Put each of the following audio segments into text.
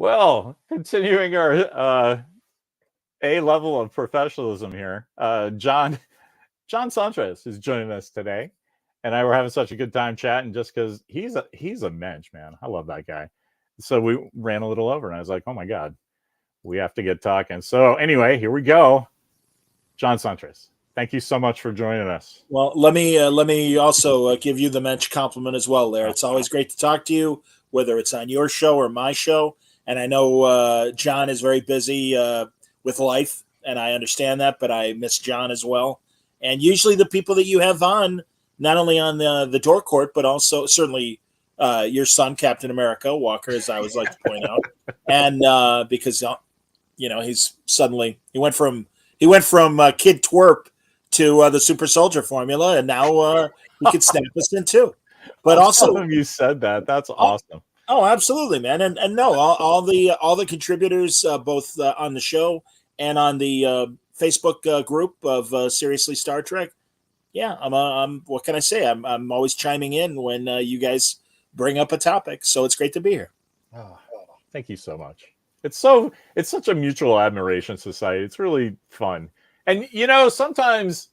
Well, continuing our A level of professionalism here, John Siuntres is joining us today, and I were having such a good time chatting just because he's a mensch, man. I love that guy. So we ran a little over, and I was like, oh my god, we have to get talking. So anyway, here we go. John Siuntres, thank you so much for joining us. Well, let me also give you the mensch compliment as well. There, it's always great to talk to you, whether it's on your show or my show. And I know John is very busy with life, and I understand that, but I miss John as well. And usually, the people that you have on, not only on the Dork Court, but also certainly your son, Captain America Walker, as I always like to point out, and because he went from Kid Twerp to the Super Soldier formula, and now he could snap us in too. But also, you said that. That's awesome. Oh, absolutely, man, and no, all the contributors, both on the show and on the Facebook group of Seriously Star Trek. Yeah, I'm. What can I say? I'm always chiming in when you guys bring up a topic, so it's great to be here. Oh, thank you so much. It's such a mutual admiration society. It's really fun. And sometimes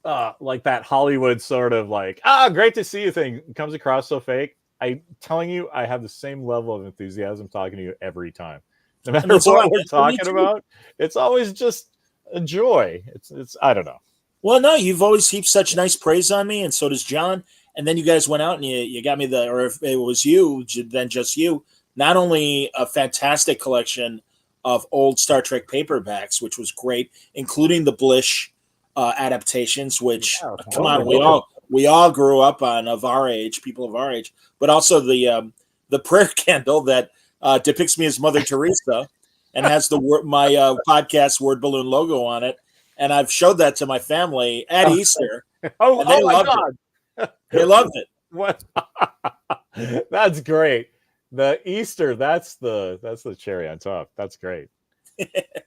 like that Hollywood sort of like, great to see you thing comes across so fake. I'm telling you, I have the same level of enthusiasm talking to you every time. No matter what we're talking about, it's always just a joy. It's I don't know. Well, no, you've always heaped such nice praise on me, and so does John. And then you guys went out and you got me or if it was you, then just you, not only a fantastic collection of old Star Trek paperbacks, which was great, including the Blish adaptations, which come on, we all grew up on, of our age, people of our age, but also the prayer candle that depicts me as Mother Teresa and has my podcast Word Balloon logo on it, and I've showed that to my family at Easter. And they loved it. They loved it. What? That's great. The Easter, that's the cherry on top. That's great.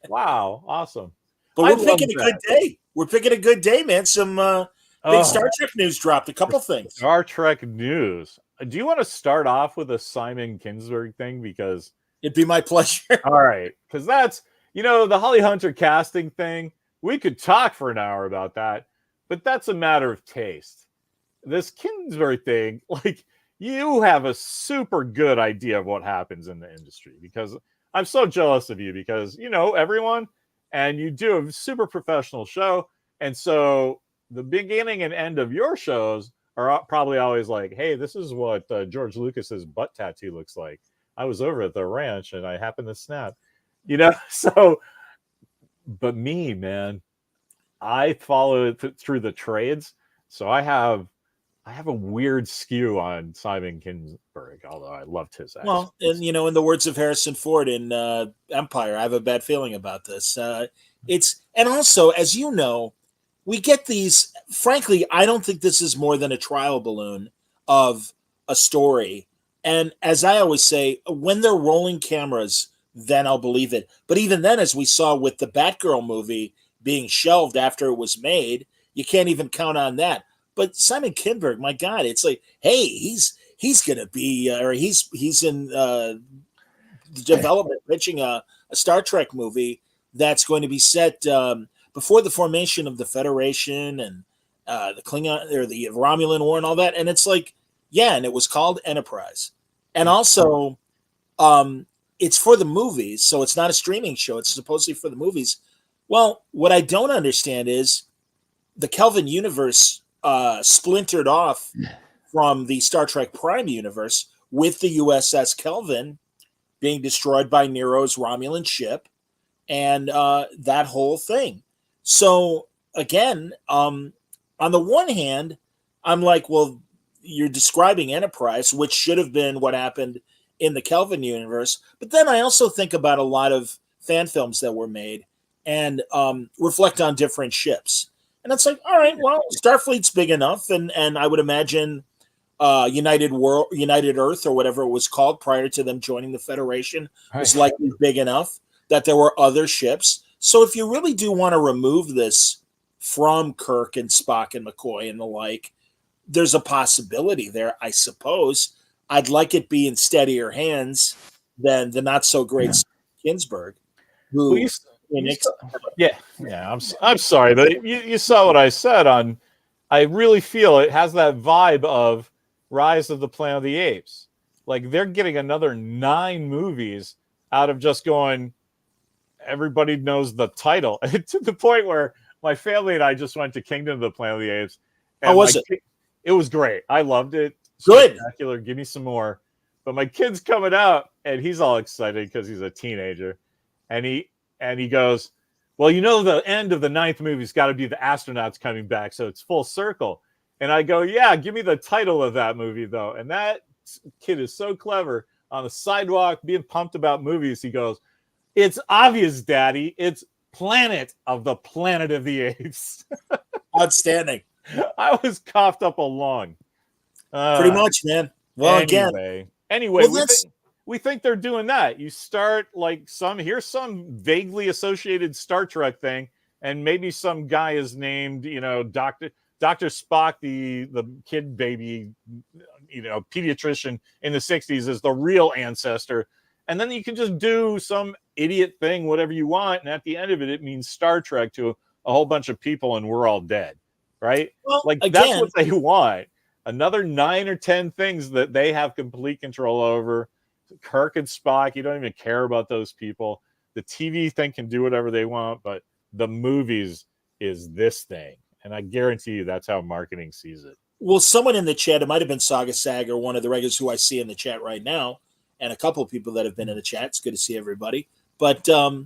Wow, awesome. But we're picking a good day. We're picking a good day, man. Some big Star Trek news dropped. A couple things. Star Trek news. Do you want to start off with a Simon Kinberg thing? Because it'd be my pleasure. All right, because that's the Holly Hunter casting thing. We could talk for an hour about that, but that's a matter of taste. This Kinberg thing, like, you have a super good idea of what happens in the industry, because I'm so jealous of you, because everyone, and you do a super professional show, and so the beginning and end of your shows are probably always like, hey, this is what George Lucas's butt tattoo looks like. I was over at the ranch and I happened to snap, so, but me, man, I follow it through the trades. So I have a weird skew on Simon Kinberg, although I loved his accent. Well, and in the words of Harrison Ford in Empire, I have a bad feeling about this. And also, as you know, we get these. Frankly, I don't think this is more than a trial balloon of a story. And as I always say, when they're rolling cameras, then I'll believe it. But even then, as we saw with the Batgirl movie being shelved after it was made, you can't even count on that. But Simon Kinberg, my God, it's like, hey, he's going to be, or he's in development, pitching a Star Trek movie that's going to be set before the formation of the Federation and the Klingon or the Romulan War and all that. And it's like, yeah, and it was called Enterprise. And also, it's for the movies, so it's not a streaming show. It's supposedly for the movies. Well, what I don't understand is the Kelvin universe splintered off from the Star Trek Prime universe, with the USS Kelvin being destroyed by Nero's Romulan ship, and that whole thing. So again, on the one hand, I'm like, well, you're describing Enterprise, which should have been what happened in the Kelvin universe. But then I also think about a lot of fan films that were made and reflect on different ships. And it's like, all right, well, Starfleet's big enough, and I would imagine United Earth, or whatever it was called prior to them joining the Federation, was likely big enough that there were other ships. So if you really do want to remove this from Kirk and Spock and McCoy and the like, there's a possibility there, I suppose. I'd like it be in steadier hands than the not so great Kinberg, Well, who yeah. I'm sorry, but you saw what I said on. I really feel it has that vibe of Rise of the Planet of the Apes. Like they're getting another 9 movies out of just going. Everybody knows the title to the point where my family and I just went to Kingdom of the Planet of the Apes. how was it? It was great. I loved it. Good. Spectacular. Give me some more. But my kid's coming out, and he's all excited because he's a teenager, and he goes, "Well, you know, the end of the 9th movie's got to be the astronauts coming back, so it's full circle." And I go, "Yeah, give me the title of that movie, though." And that kid is so clever on the sidewalk, being pumped about movies. He goes, "It's obvious, Daddy. It's Planet of the Planet of the Apes." Outstanding. I was coughed up a lung. Pretty much, man. Well, anyway, we think they're doing that. You start like here's some vaguely associated Star Trek thing, and maybe some guy is named, Dr. Spock, the kid baby, pediatrician in the 60s is the real ancestor. And then you can just do some idiot thing, whatever you want. And at the end of it, it means Star Trek to a whole bunch of people and we're all dead. Right? Well, like that's what they want. Another 9 or 10 things that they have complete control over. Kirk and Spock, you don't even care about those people. The TV thing can do whatever they want, but the movies is this thing. And I guarantee you that's how marketing sees it. Well, someone in the chat, it might have been Saga Sag or one of the regulars who I see in the chat right now, and a couple of people that have been in the chat. It's good to see everybody. But there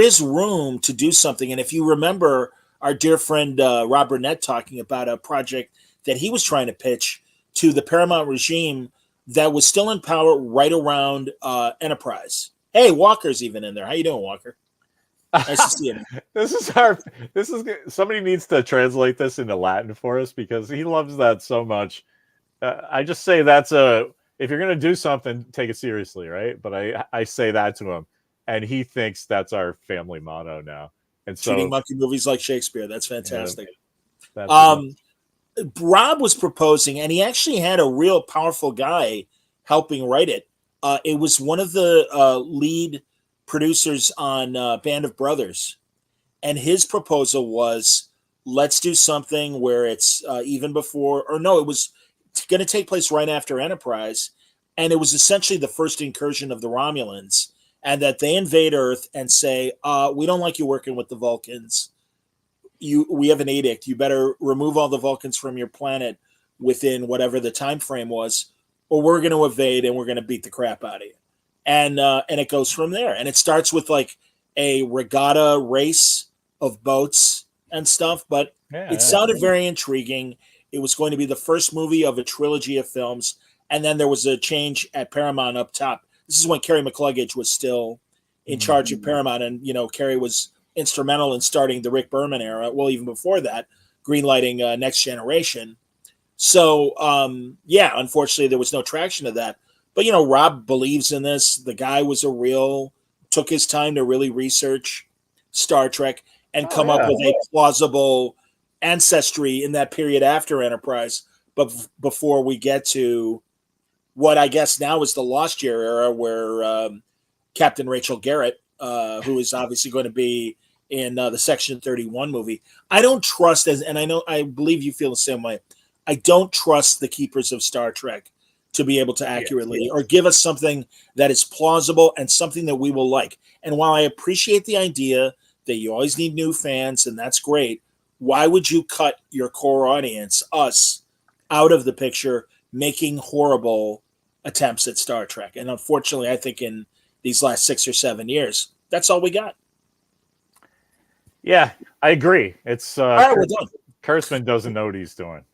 is room to do something. And if you remember our dear friend Rob Burnett talking about a project that he was trying to pitch to the Paramount regime that was still in power right around Enterprise. Hey, Walker's even in there. How you doing, Walker? Nice to see you. Somebody needs to translate this into Latin for us because he loves that so much. I just say if you're going to do something, take it seriously, right? But I say that to him. And he thinks that's our family motto now. And so treating monkey movies like Shakespeare. That's fantastic. That's Rob was proposing, and he actually had a real powerful guy helping write it. It was one of the lead producers on Band of Brothers. And his proposal was, let's do something where it's even before, or no, it was going to take place right after Enterprise. And it was essentially the first incursion of the Romulans. And that they invade Earth and say, we don't like you working with the Vulcans. We have an edict. You better remove all the Vulcans from your planet within whatever the time frame was, or we're going to invade and we're going to beat the crap out of you. And it goes from there. And it starts with like a regatta race of boats and stuff. But it sounded very intriguing. It was going to be the first movie of a trilogy of films. And then there was a change at Paramount up top. This is when Kerry McCluggage was still in charge of Paramount. And, Kerry was instrumental in starting the Rick Berman era. Well, even before that, greenlighting Next Generation. So, unfortunately, there was no traction to that. But, Rob believes in this. The guy took his time to really research Star Trek and come up with a plausible ancestry in that period after Enterprise. But before we get to what I guess now is the Lost Year era, where Captain Rachel Garrett, who is obviously going to be in the Section 31 movie, I don't trust, and I believe you feel the same way, I don't trust the keepers of Star Trek to be able to accurately or give us something that is plausible and something that we will like. And while I appreciate the idea that you always need new fans, and that's great, why would you cut your core audience, us, out of the picture, making horrible attempts at Star Trek? And unfortunately, I think in these last 6 or 7 years, that's all we got. Yeah, I agree. It's all right, we're done. Kurtzman doesn't know what he's doing.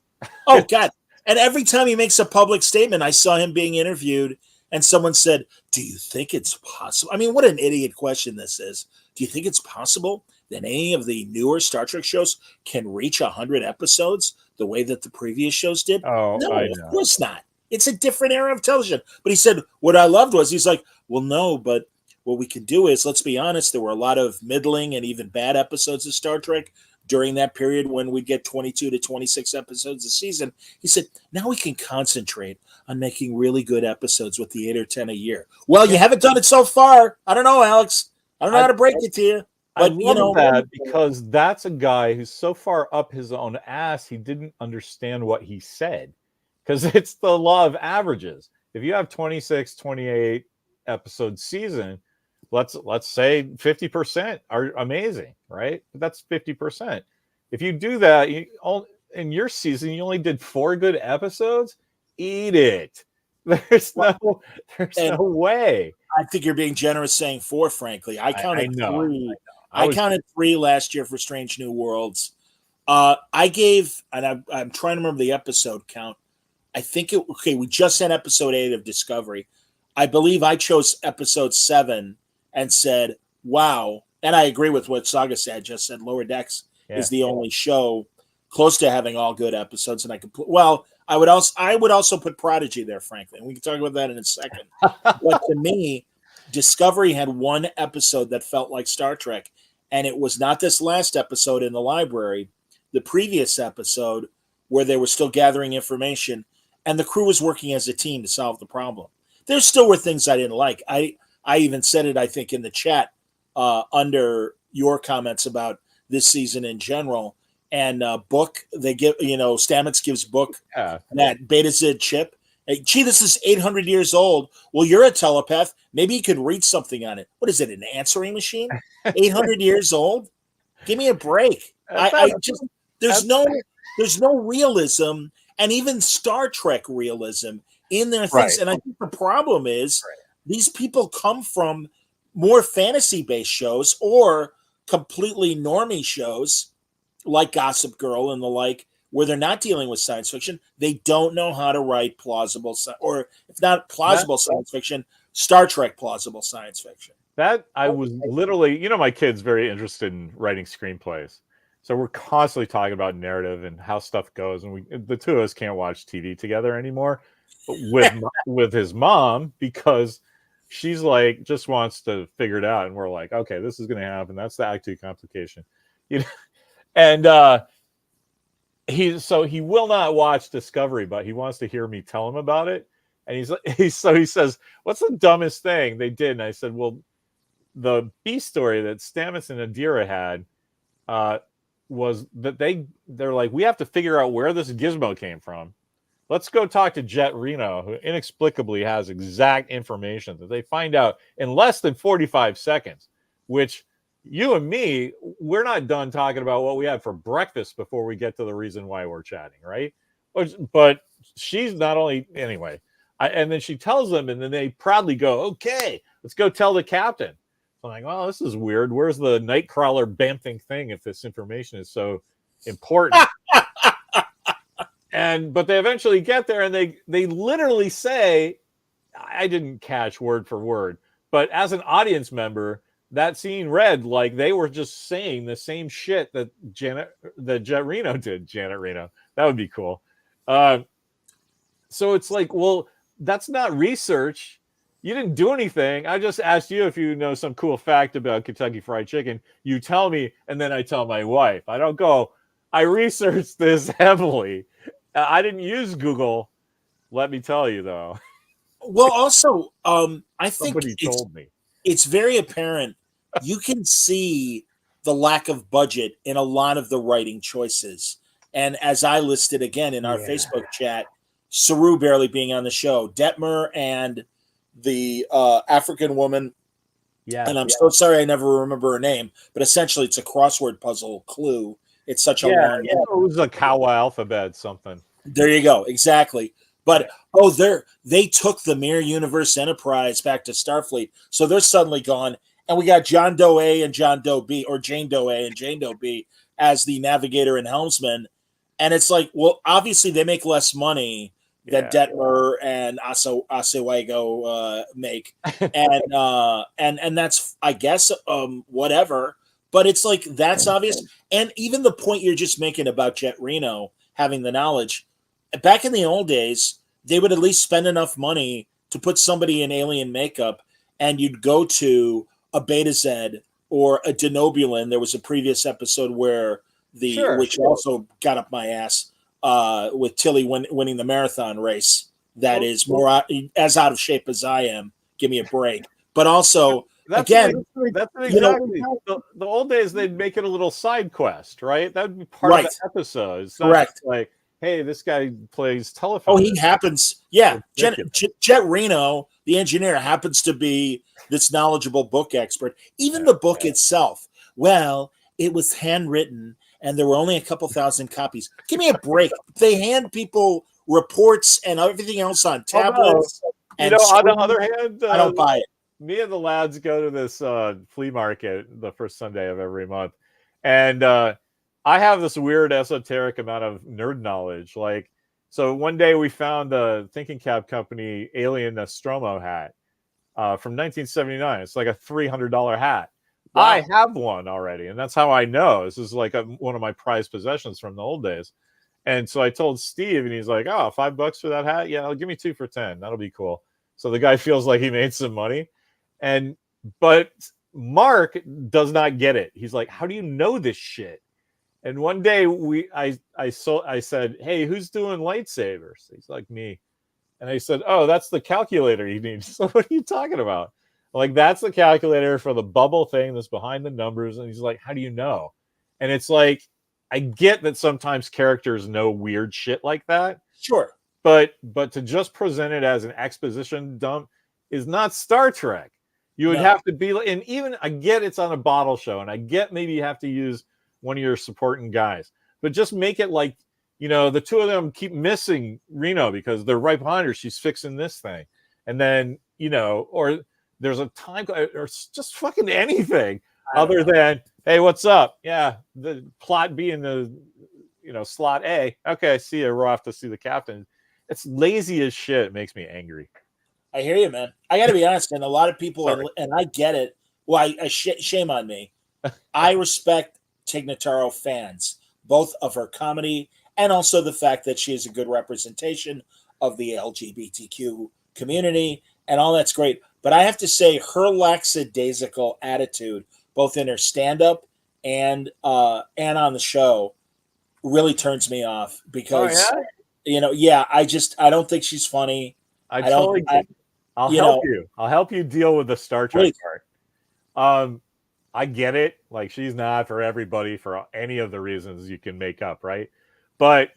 Oh, God. And every time he makes a public statement, I saw him being interviewed, and someone said, do you think it's possible? I mean, what an idiot question this is. Do you think it's possible that any of the newer Star Trek shows can reach 100 episodes the way that the previous shows did? Oh, no, of course not. It's a different era of television. But he said, what I loved was, he's like, well, no, but what we can do is, let's be honest, there were a lot of middling and even bad episodes of Star Trek during that period when we'd get 22 to 26 episodes a season. He said, now we can concentrate on making really good episodes with the 8 or 10 a year. Well, you haven't done it so far. I don't know, Alex. I don't know how to break it to you. But, I love that because that's a guy who's so far up his own ass, he didn't understand what he said. Because it's the law of averages. If you have 26, 28 episode season, let's say 50% are amazing, right? But that's 50%. If you do that, in your season, you only did 4 good episodes. Eat it. There's no way. I think you're being generous saying 4, frankly. I counted 3. I counted 3 last year for Strange New Worlds. I gave, and I'm trying to remember the episode count. I think we just had episode 8 of Discovery. I believe I chose episode 7 and said, wow. And I agree with what Saga said, just said Lower Decks is the only show close to having all good episodes. And I would also put Prodigy there, frankly. And we can talk about that in a second. But to me, Discovery had one episode that felt like Star Trek. And it was not this last episode in the library, the previous episode where they were still gathering information and the crew was working as a team to solve the problem. There still were things I didn't like. I even said it, I think, in the chat under your comments about this season in general. And Book, they give, Stamets gives Book that Beta Z chip. Hey, gee, this is 800 years old. Well, you're a telepath. Maybe you could read something on it. What is it, an answering machine? 800 years old? Give me a break. There's no realism, and even Star Trek realism in their things. Right. And I think the problem is these people come from more fantasy-based shows or completely normie shows like Gossip Girl and the like, where they're not dealing with science fiction. They don't know how to write plausible, or if not plausible science fiction, Star Trek plausible science fiction. That I was literally, my kid's very interested in writing screenplays. So we're constantly talking about narrative and how stuff goes. And the two of us can't watch TV together anymore with his mom, because she's like, just wants to figure it out. And we're like, okay, this is going to happen. That's the Act 2 complication. And he will not watch Discovery, but he wants to hear me tell him about it. And he says, what's the dumbest thing they did? And I said, well, the B story that Stamets and Adira had was that they're like, we have to figure out where this gizmo came from. Let's go talk to Jet Reno, who inexplicably has exact information that they find out in less than 45 seconds, which you and me, we're not done talking about what we had for breakfast before we get to the reason why we're chatting, right? But she's not only, anyway, and then she tells them, and then they proudly go, okay, let's go tell the captain. I'm like, well, this is weird. Where's the Nightcrawler bamfing thing if this information is so important? But they eventually get there, and they literally say, I didn't catch word for word, but as an audience member, that scene read like they were just saying the same shit that Jet Reno did. Janet Reno. That would be cool. So it's like, well, that's not research. You didn't do anything. I just asked you if you know some cool fact about Kentucky Fried Chicken. You tell me, and then I tell my wife. I don't go, I researched this heavily. I didn't use Google. Let me tell you, though. Well, also, I think somebody told me. It's very apparent. You can see the lack of budget in a lot of the writing choices. And as I listed again in our Facebook chat, Saru barely being on the show, Detmer and the African woman. Yeah. And I'm so sorry I never remember her name, but essentially it's a crossword puzzle clue. It's such a long name. It was a Kawa alphabet something. There you go. Exactly. But they took the Mirror Universe Enterprise back to Starfleet. So they're suddenly gone. And we got John Doe A and John Doe B, or Jane Doe A and Jane Doe B as the navigator and helmsman. And it's like, well, obviously they make less money than Detmer and Oswego make. And that's, I guess, whatever. But it's like, that's obvious. And even the point you're just making about Jet Reno having the knowledge, back in the old days, they would at least spend enough money to put somebody in alien makeup, and you'd go to a Beta Z or a Denobulan. There was a previous episode where which also got up my ass with Tilly winning the marathon race. That is more as out of shape as I am. Give me a break. But also, that's again, exactly. The old days, they'd make it a little side quest, right? That would be part of the episode. It's not just like, hey, this guy plays telephone. Oh, he happens. Yeah. Jet Reno, the engineer, happens to be this knowledgeable book expert. Even the book itself. Well, it was handwritten and there were only a couple thousand copies. Give me a break. They hand people reports and everything else on tablets. On the other hand, I don't buy it. Me and the lads go to this flea market the first Sunday of every month. And I have this weird esoteric amount of nerd knowledge. Like, so one day we found a Thinking Cap Company Alien Nostromo hat from 1979. It's like a $300 hat. Wow. I have one already, and that's how I know. This is like one of my prized possessions from the old days. And so I told Steve, and he's like, "Oh, $5 for that hat? Yeah, I'll give me 2 for 10. That'll be cool." So the guy feels like he made some money, but Mark does not get it. He's like, "How do you know this shit?" And one day I said, "Hey, who's doing lightsabers?" He's like, "Me." And I said, "Oh, that's the calculator you need." So what are you talking about? Like, that's the calculator for the bubble thing that's behind the numbers. And he's like, "How do you know?" And it's like, I get that sometimes characters know weird shit like that. Sure. But to just present it as an exposition dump is not Star Trek. You would have to be, and even I get it's on a bottle show, and I get maybe you have to use one of your supporting guys, but just make it like, the two of them keep missing Reno because they're right behind her. She's fixing this thing. And then, or there's a time, or just fucking anything other than, hey, what's up? Yeah, the plot B in the, slot A. Okay, I see you. We're off to see the captain. It's lazy as shit. It makes me angry. I hear you, man. I got to be honest, and a lot of people, and I get it. Well, shame on me. I respect Tig Notaro fans, both of her comedy and also the fact that she is a good representation of the LGBTQ community, and all that's great. But I have to say, her lackadaisical attitude, both in her stand-up and on the show, really turns me off because, I don't think she's funny. I'll help you. I'll help you deal with the Star Trek part. I get it. Like, she's not for everybody for any of the reasons you can make up, right? But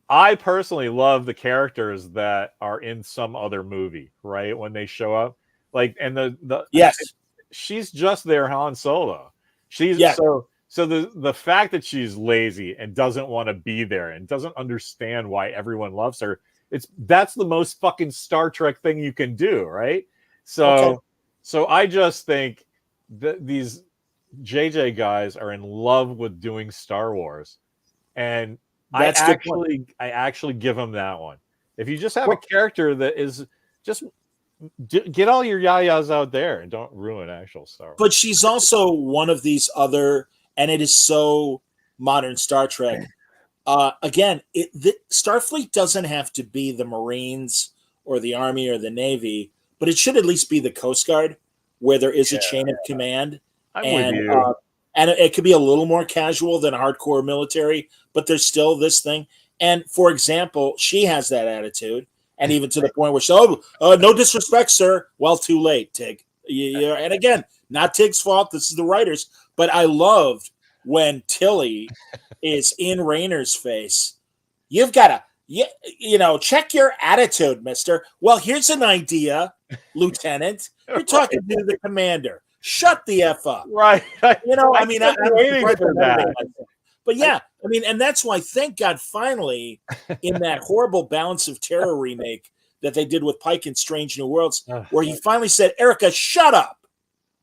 I personally love the characters that are in some other movie, right? When they show up, like, and she's just their Han Solo. So the fact that she's lazy and doesn't want to be there and doesn't understand why everyone loves her, that's the most fucking Star Trek thing you can do, right? So I just think that these JJ guys are in love with doing Star Wars, and I actually give them that one. If you just have a character that is just get all your yayas out there and don't ruin actual Star Wars. But she's also one of these other, and it is so modern Star Trek. Again, Starfleet doesn't have to be the Marines or the Army or the Navy, but it should at least be the Coast Guard, where there is a chain of command. With you. And it could be a little more casual than hardcore military, but there's still this thing. And for example, she has that attitude, and even to the point where no disrespect, sir. Well, too late, Tig. And again, not Tig's fault. This is the writers. But I loved when Tilly is in Rayner's face. You've got to, check your attitude, mister. Well, here's an idea, Lieutenant. You're talking to the commander. Shut the F up. Right. I'm waiting for that. But yeah, and that's why, thank God, finally, in that horrible Balance of Terror remake that they did with Pike in Strange New Worlds, where he finally said, Erica, shut up.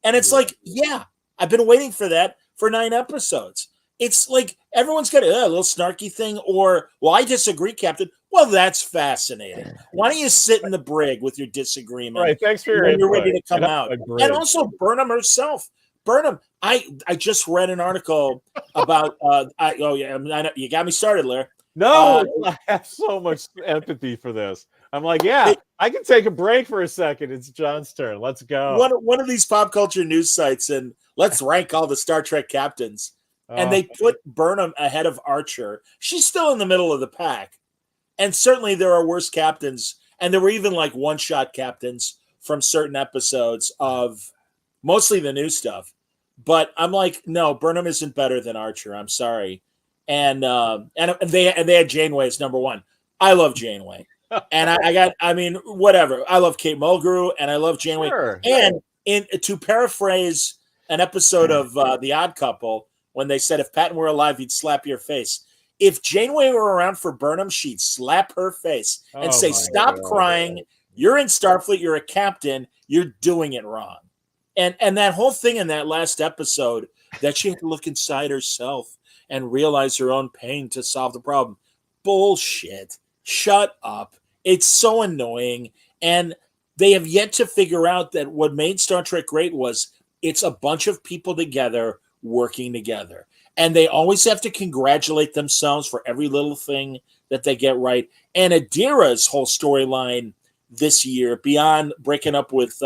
And it's like, I've been waiting for that for 9 episodes. It's like everyone's got a little snarky thing, or, well, I disagree, Captain. Well, that's fascinating. Why don't you sit in the brig with your disagreement? Right, thanks for your input. You're ready to come out. And also Burnham herself. Burnham, I just read an article about, you got me started, Larry. No, I have so much empathy for this. I'm like, I can take a break for a second. It's John's turn. Let's go. One of these pop culture news sites, and let's rank all the Star Trek captains. and they put Burnham ahead of Archer. She's still in the middle of the pack. And certainly there are worse captains, and there were even like one-shot captains from certain episodes of mostly the new stuff. But I'm like, no, Burnham isn't better than Archer. I'm sorry. And they had Janeway as number one. I love Janeway. And I mean, whatever. I love Kate Mulgrew, and I love Janeway. Sure. And to paraphrase an episode of The Odd Couple, when they said if Patton were alive, he'd slap your face. If Janeway were around for Burnham, she'd slap her face and say, "Stop crying. You're in Starfleet. You're a captain. You're doing it wrong." And that whole thing in that last episode, that she had to look inside herself and realize her own pain to solve the problem. Bullshit. Shut up. It's so annoying. And they have yet to figure out that what made Star Trek great was it's a bunch of people together working together. And they always have to congratulate themselves for every little thing that they get right. And Adira's whole storyline this year, beyond breaking up with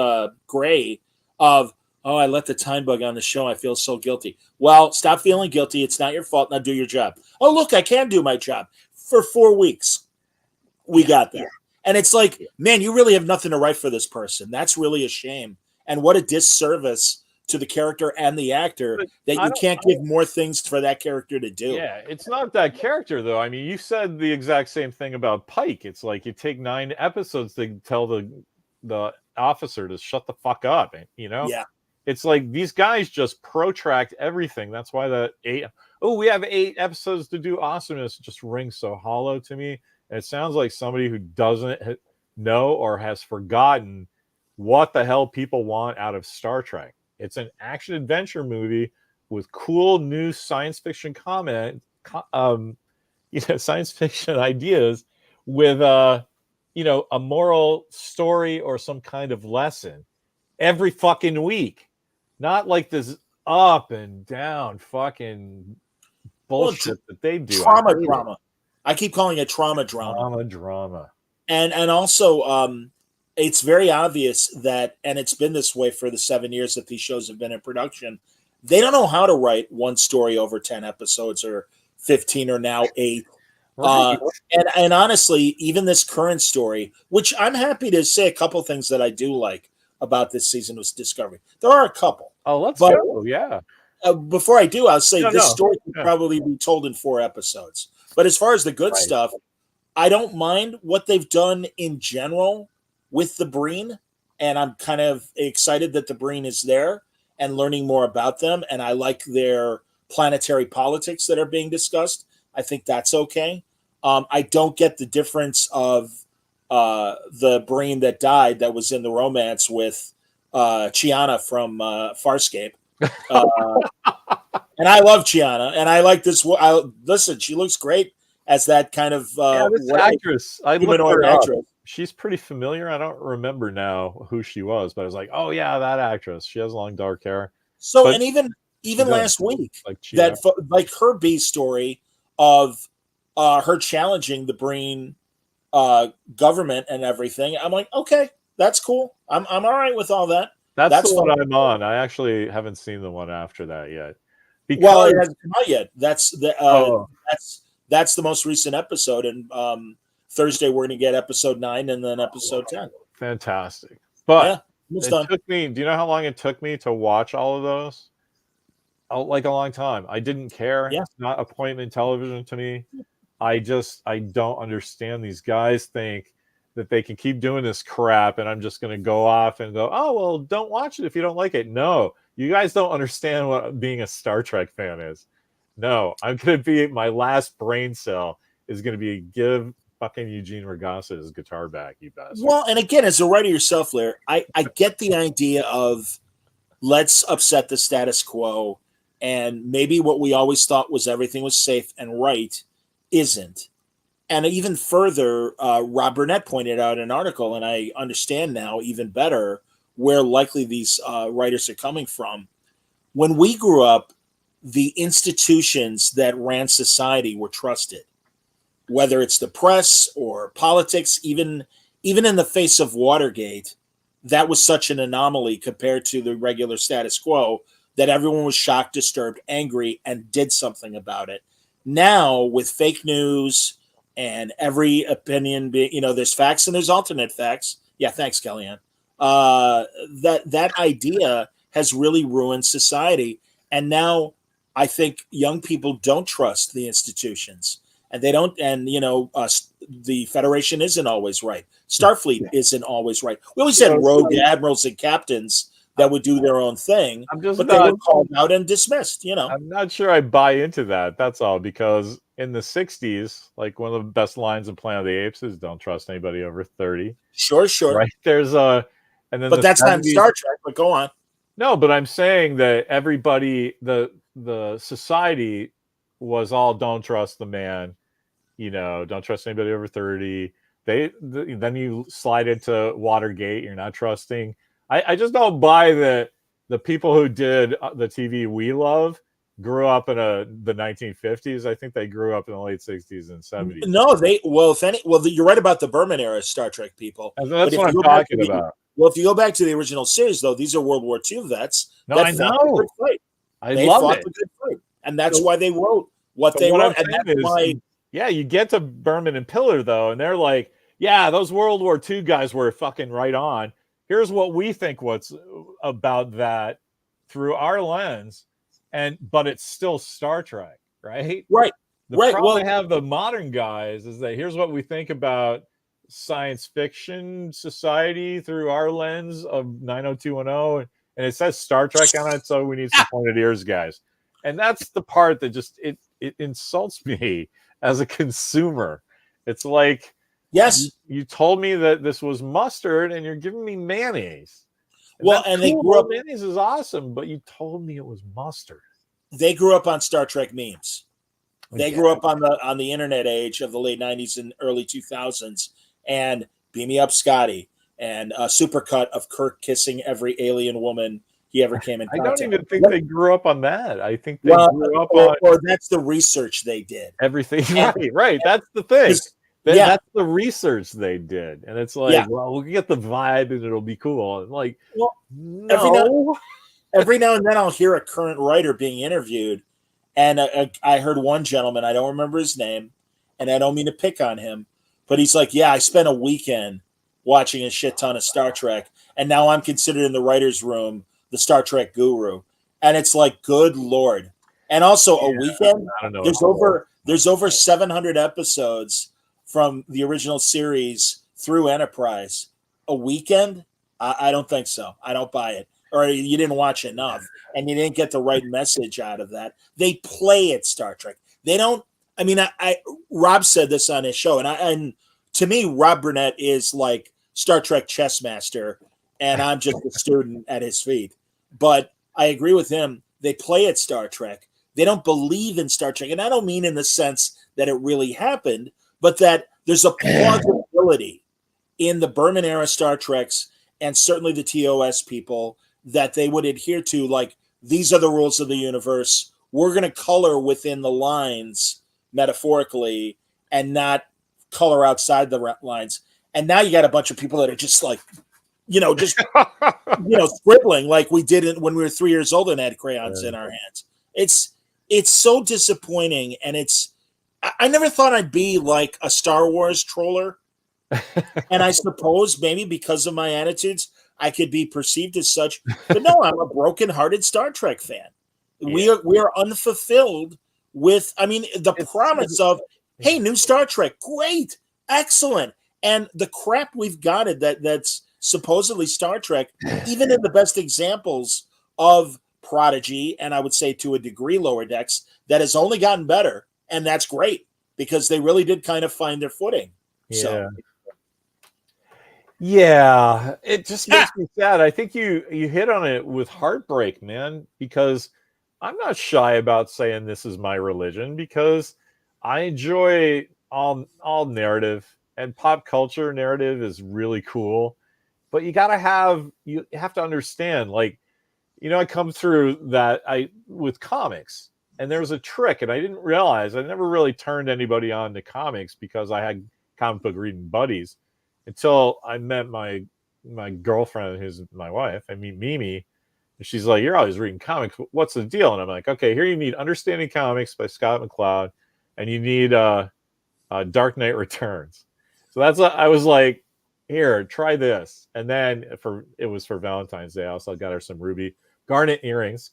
Gray, of, oh, I let the time bug on the show. I feel so guilty. Well, stop feeling guilty. It's not your fault. Now do your job. Oh, look, I can do my job. For 4 weeks, we got that. And it's like, man, you really have nothing to write for this person. That's really a shame. And what a disservice to the character and the actor that you can't give more things for that character to do. Yeah, it's not that character, though. I mean, you said the exact same thing about Pike. It's like you take 9 episodes to tell the officer to shut the fuck up, you know? Yeah. It's like these guys just protract everything. That's why we have 8 episodes to do awesomeness just rings so hollow to me. And it sounds like somebody who doesn't know or has forgotten what the hell people want out of Star Trek. It's an action-adventure movie with cool new science fiction science fiction ideas with a moral story or some kind of lesson every fucking week. Not like this up and down fucking bullshit that they do. Drama. I keep calling it trauma drama. And also, it's very obvious that, and it's been this way for the 7 years that these shows have been in production, they don't know how to write one story over 10 episodes or 15 or now 8. Right. And honestly, even this current story, which I'm happy to say a couple things that I do like about this season was Discovery. There are a couple. Oh, let's go. Yeah. Before I do, I'll say story could probably be told in 4 episodes. But as far as the good stuff, I don't mind what they've done in general with the Breen. And I'm kind of excited that the Breen is there and learning more about them. And I like their planetary politics that are being discussed. I think that's okay. I don't get the difference of the Breen that died that was in the romance with Chiana from Farscape. And I love Chiana, and I like this. Listen, she looks great as that kind of this actress. I looked her actress. Up. She's pretty familiar. I don't remember now who she was, but I was like, oh yeah, that actress. She has long dark hair. So, and even last week, like her B story of her challenging the Breen government and everything. I'm like, okay, that's cool. I'm all right with all that. That's the one I'm on. I actually haven't seen the one after that yet. Well, it hasn't come out yet. That's the most recent episode, and Thursday we're going to get episode 9 and then episode 10. Fantastic. But it took me. Do you know how long it took me to watch all of those? Like a long time. I didn't care. Yeah. It's not appointment television to me. I don't understand. These guys think that they can keep doing this crap, and I'm just going to go off and go, oh, well, don't watch it if you don't like it. No, you guys don't understand what being a Star Trek fan is. No, I'm going to be, my last brain cell is going to be give fucking Eugene Ragasa his guitar back, you bastard. Well, and again, as a writer yourself, Lair, I get the idea of let's upset the status quo, and maybe what we always thought was everything was safe and right isn't. And even further, Rob Burnett pointed out in an article, and I understand now even better where likely these writers are coming from. When we grew up, the institutions that ran society were trusted, whether it's the press or politics, even in the face of Watergate, that was such an anomaly compared to the regular status quo. that everyone was shocked, disturbed, angry, and did something about it. Now, with fake news and every opinion being, there's facts and there's alternate facts. Yeah, thanks, Kellyanne. That idea has really ruined society. And now I think young people don't trust the institutions, and they don't. And the Federation isn't always right. Starfleet isn't always right. We always had rogue admirals and captains that would do their own thing, but they were called out and dismissed. I'm not sure I buy into that. That's all, because in the 60s, like, one of the best lines in Planet of the Apes is "Don't trust anybody over 30." Sure. Right? There's and then but that's 70s, not Star Trek. But go on. No, but I'm saying that everybody, the society was all "Don't trust the man," don't trust anybody over 30. Then you slide into Watergate. You're not trusting. I just don't buy that the people who did the TV we love grew up in the 1950s. I think they grew up in the late 60s and 70s. No, you're right about the Berman era Star Trek people. And that's what I'm talking about. Well, if you go back to the original series, though, these are World War II vets. No, I know. They fought the good fight, and that's why they wrote what they wrote. And that's why. Yeah, you get to Berman and Piller, though, and they're like, yeah, those World War II guys were fucking right on. Here's what we think about that through our lens, but it's still Star Trek, right? Right. The problem they have the modern guys is that here's what we think about science fiction society through our lens of 90210, and it says Star Trek on it, so we need some pointed ears, guys. And that's the part that just it insults me as a consumer. It's like, yes, you told me that this was mustard, and you're giving me mayonnaise. And they grew up. Mayonnaise is awesome, but you told me it was mustard. They grew up on Star Trek memes. They grew up on the internet age of the late 90s and early 2000s, and Beam Me Up, Scotty, and a supercut of Kirk kissing every alien woman he ever came in contact with. I don't even think they grew up on that. I think they grew up on... Or that's the research they did. Everything. Right. That's the thing. That's the research they did. And it's like, well, we'll get the vibe and it'll be cool. And like, no. Every now and then I'll hear a current writer being interviewed. And I heard one gentleman, I don't remember his name, and I don't mean to pick on him, but he's like, yeah, I spent a weekend watching a shit ton of Star Trek, and now I'm considered in the writer's room the Star Trek guru. And it's like, good Lord. And also a weekend, there's over 700 episodes from the original series through Enterprise. A weekend? I don't think so. I don't buy it. Or you didn't watch enough, and you didn't get the right message out of that. They play at Star Trek. They don't. I mean, Rob said this on his show, and to me, Rob Burnett is like Star Trek chess master, and I'm just a student at his feet. But I agree with him. They play at Star Trek. They don't believe in Star Trek, and I don't mean in the sense that it really happened, but that there's a plausibility in the Berman era Star Treks, and certainly the TOS people, that they would adhere to, like, these are the rules of the universe. We're going to color within the lines metaphorically and not color outside the lines. And now you got a bunch of people that are just like, scribbling like we did when we were 3 years old and had crayons in our hands. It's so disappointing. And I never thought I'd be like a Star Wars troller. And I suppose maybe because of my attitudes, I could be perceived as such, but no, I'm a broken-hearted Star Trek fan. Yeah. We are unfulfilled with, the promise of, hey, new Star Trek, great, excellent, and the crap we've got that's supposedly Star Trek, even in the best examples of Prodigy, and I would say to a degree Lower Decks, that has only gotten better, and that's great because they really did kind of find their footing. Yeah. So. Yeah, it just makes me sad. I think you hit on it with heartbreak, man, because I'm not shy about saying this is my religion, because I enjoy all narrative, and pop culture narrative is really cool. But you have to understand, like, I come through that with comics, and there was a trick, and I didn't realize, I never really turned anybody on to comics because I had comic book reading buddies. Until I met my girlfriend, who's my wife, Mimi, And she's like, "You're always reading comics. What's the deal?" And I'm like, "Okay, here you need Understanding Comics by Scott McCloud, and you need Dark Knight Returns." So that's what I was like, "Here, try this." And then it was for Valentine's Day. I also got her some ruby garnet earrings,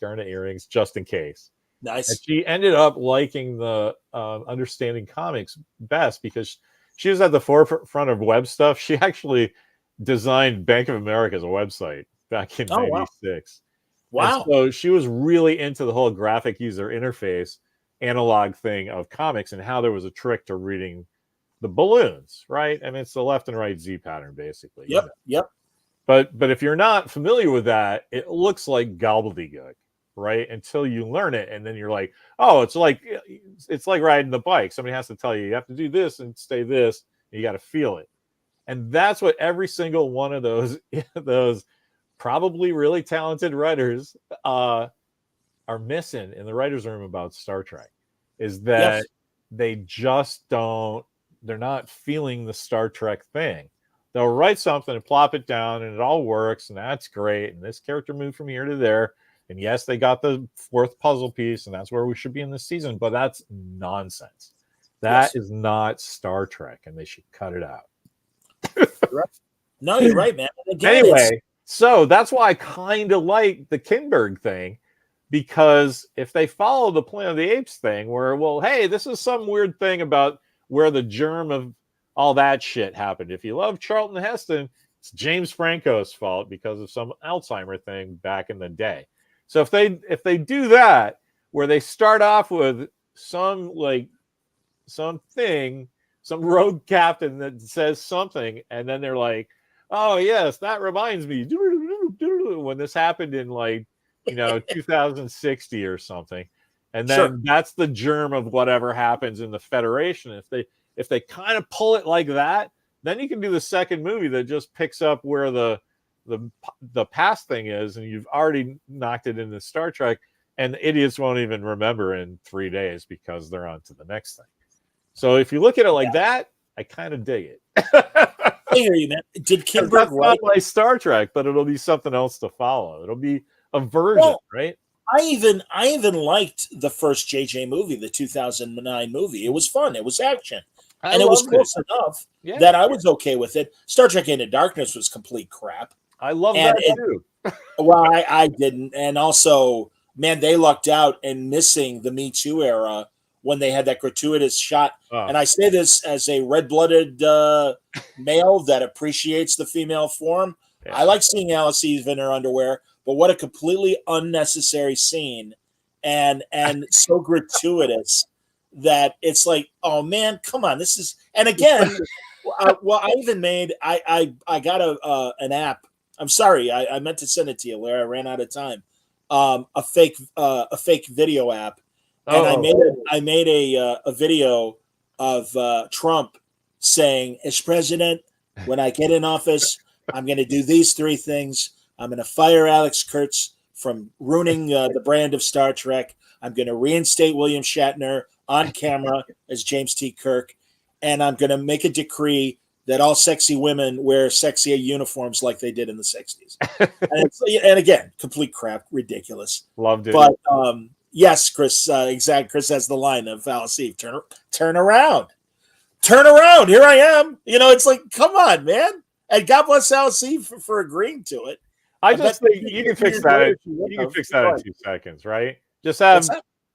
just in case. And Nice. she ended up liking the Understanding Comics best because she was at the forefront of web stuff. She actually designed Bank of America as a website back in Oh, wow. '96. And Wow. so she was really into the whole graphic user interface analog thing of comics and how there was a trick to reading the balloons, right? I mean, it's the left and right Z pattern, basically. Yep. Yep. But if you're not familiar with that, it looks like gobbledygook, right? Until you learn it, and then you're like, oh, it's like riding the bike. Somebody has to tell you have to do this and stay this. And you got to feel it, and that's what every single one of those probably really talented writers are missing in the writers' room about Star Trek. Is that Yes. they just don't. They're not feeling the Star Trek thing. They'll write something and plop it down and it all works and that's great. And this character moved from here to there. And yes, they got the fourth puzzle piece and that's where we should be in this season. But that's nonsense. That is not Star Trek and they should cut it out. Right. No, you're right, man. Again, anyway, so that's why I kind of like the Kinberg thing. Because if they follow the Planet of the Apes thing where, well, hey, this is some weird thing about where the germ of all that shit happened. If you love Charlton Heston, it's James Franco's fault because of some Alzheimer thing back in the day. So if they do that, where they start off with some rogue captain that says something, and then they're like, oh yes, that reminds me when this happened in 2060 or something. And then that's the germ of whatever happens in the Federation. If they kind of pull it like that, then you can do the second movie that just picks up where the past thing is, and you've already knocked it into Star Trek, and the idiots won't even remember in 3 days because they're on to the next thing. So if you look at it like that, I kind of dig it. I hear you, man. Did Kinberg write my Star Trek, but it'll be something else to follow. It'll be a version, right? I even liked the first JJ movie, the 2009 movie. It was fun. It was action. And it was close enough that I was okay with it. Star Trek Into Darkness was complete crap. I love that too. Well, I didn't. And also, man, they lucked out in missing the Me Too era when they had that gratuitous shot. Oh. And I say this as a red-blooded male that appreciates the female form. Yeah. I like seeing Alice Eve in her underwear, but what a completely unnecessary scene and so gratuitous that it's like, oh man, come on, this is. And again, well, I even made I got an app. I'm sorry, I meant to send it to you, Larry. I ran out of time. A fake video app, and I made a video of Trump saying, as president, when I get in office, I'm going to do these 3 things. I'm going to fire Alex Kurtz from ruining the brand of Star Trek. I'm going to reinstate William Shatner on camera as James T. Kirk. And I'm going to make a decree that all sexy women wear sexy uniforms like they did in the 60s. and again, complete crap, ridiculous. Loved it. But yes, Chris, exact. Chris has the line of Alice Eve, turn around. Turn around. Here I am. It's like, come on, man. And God bless Alice Eve for agreeing to it. I just think you can fix that. You can fix that in 2 seconds, right? Just have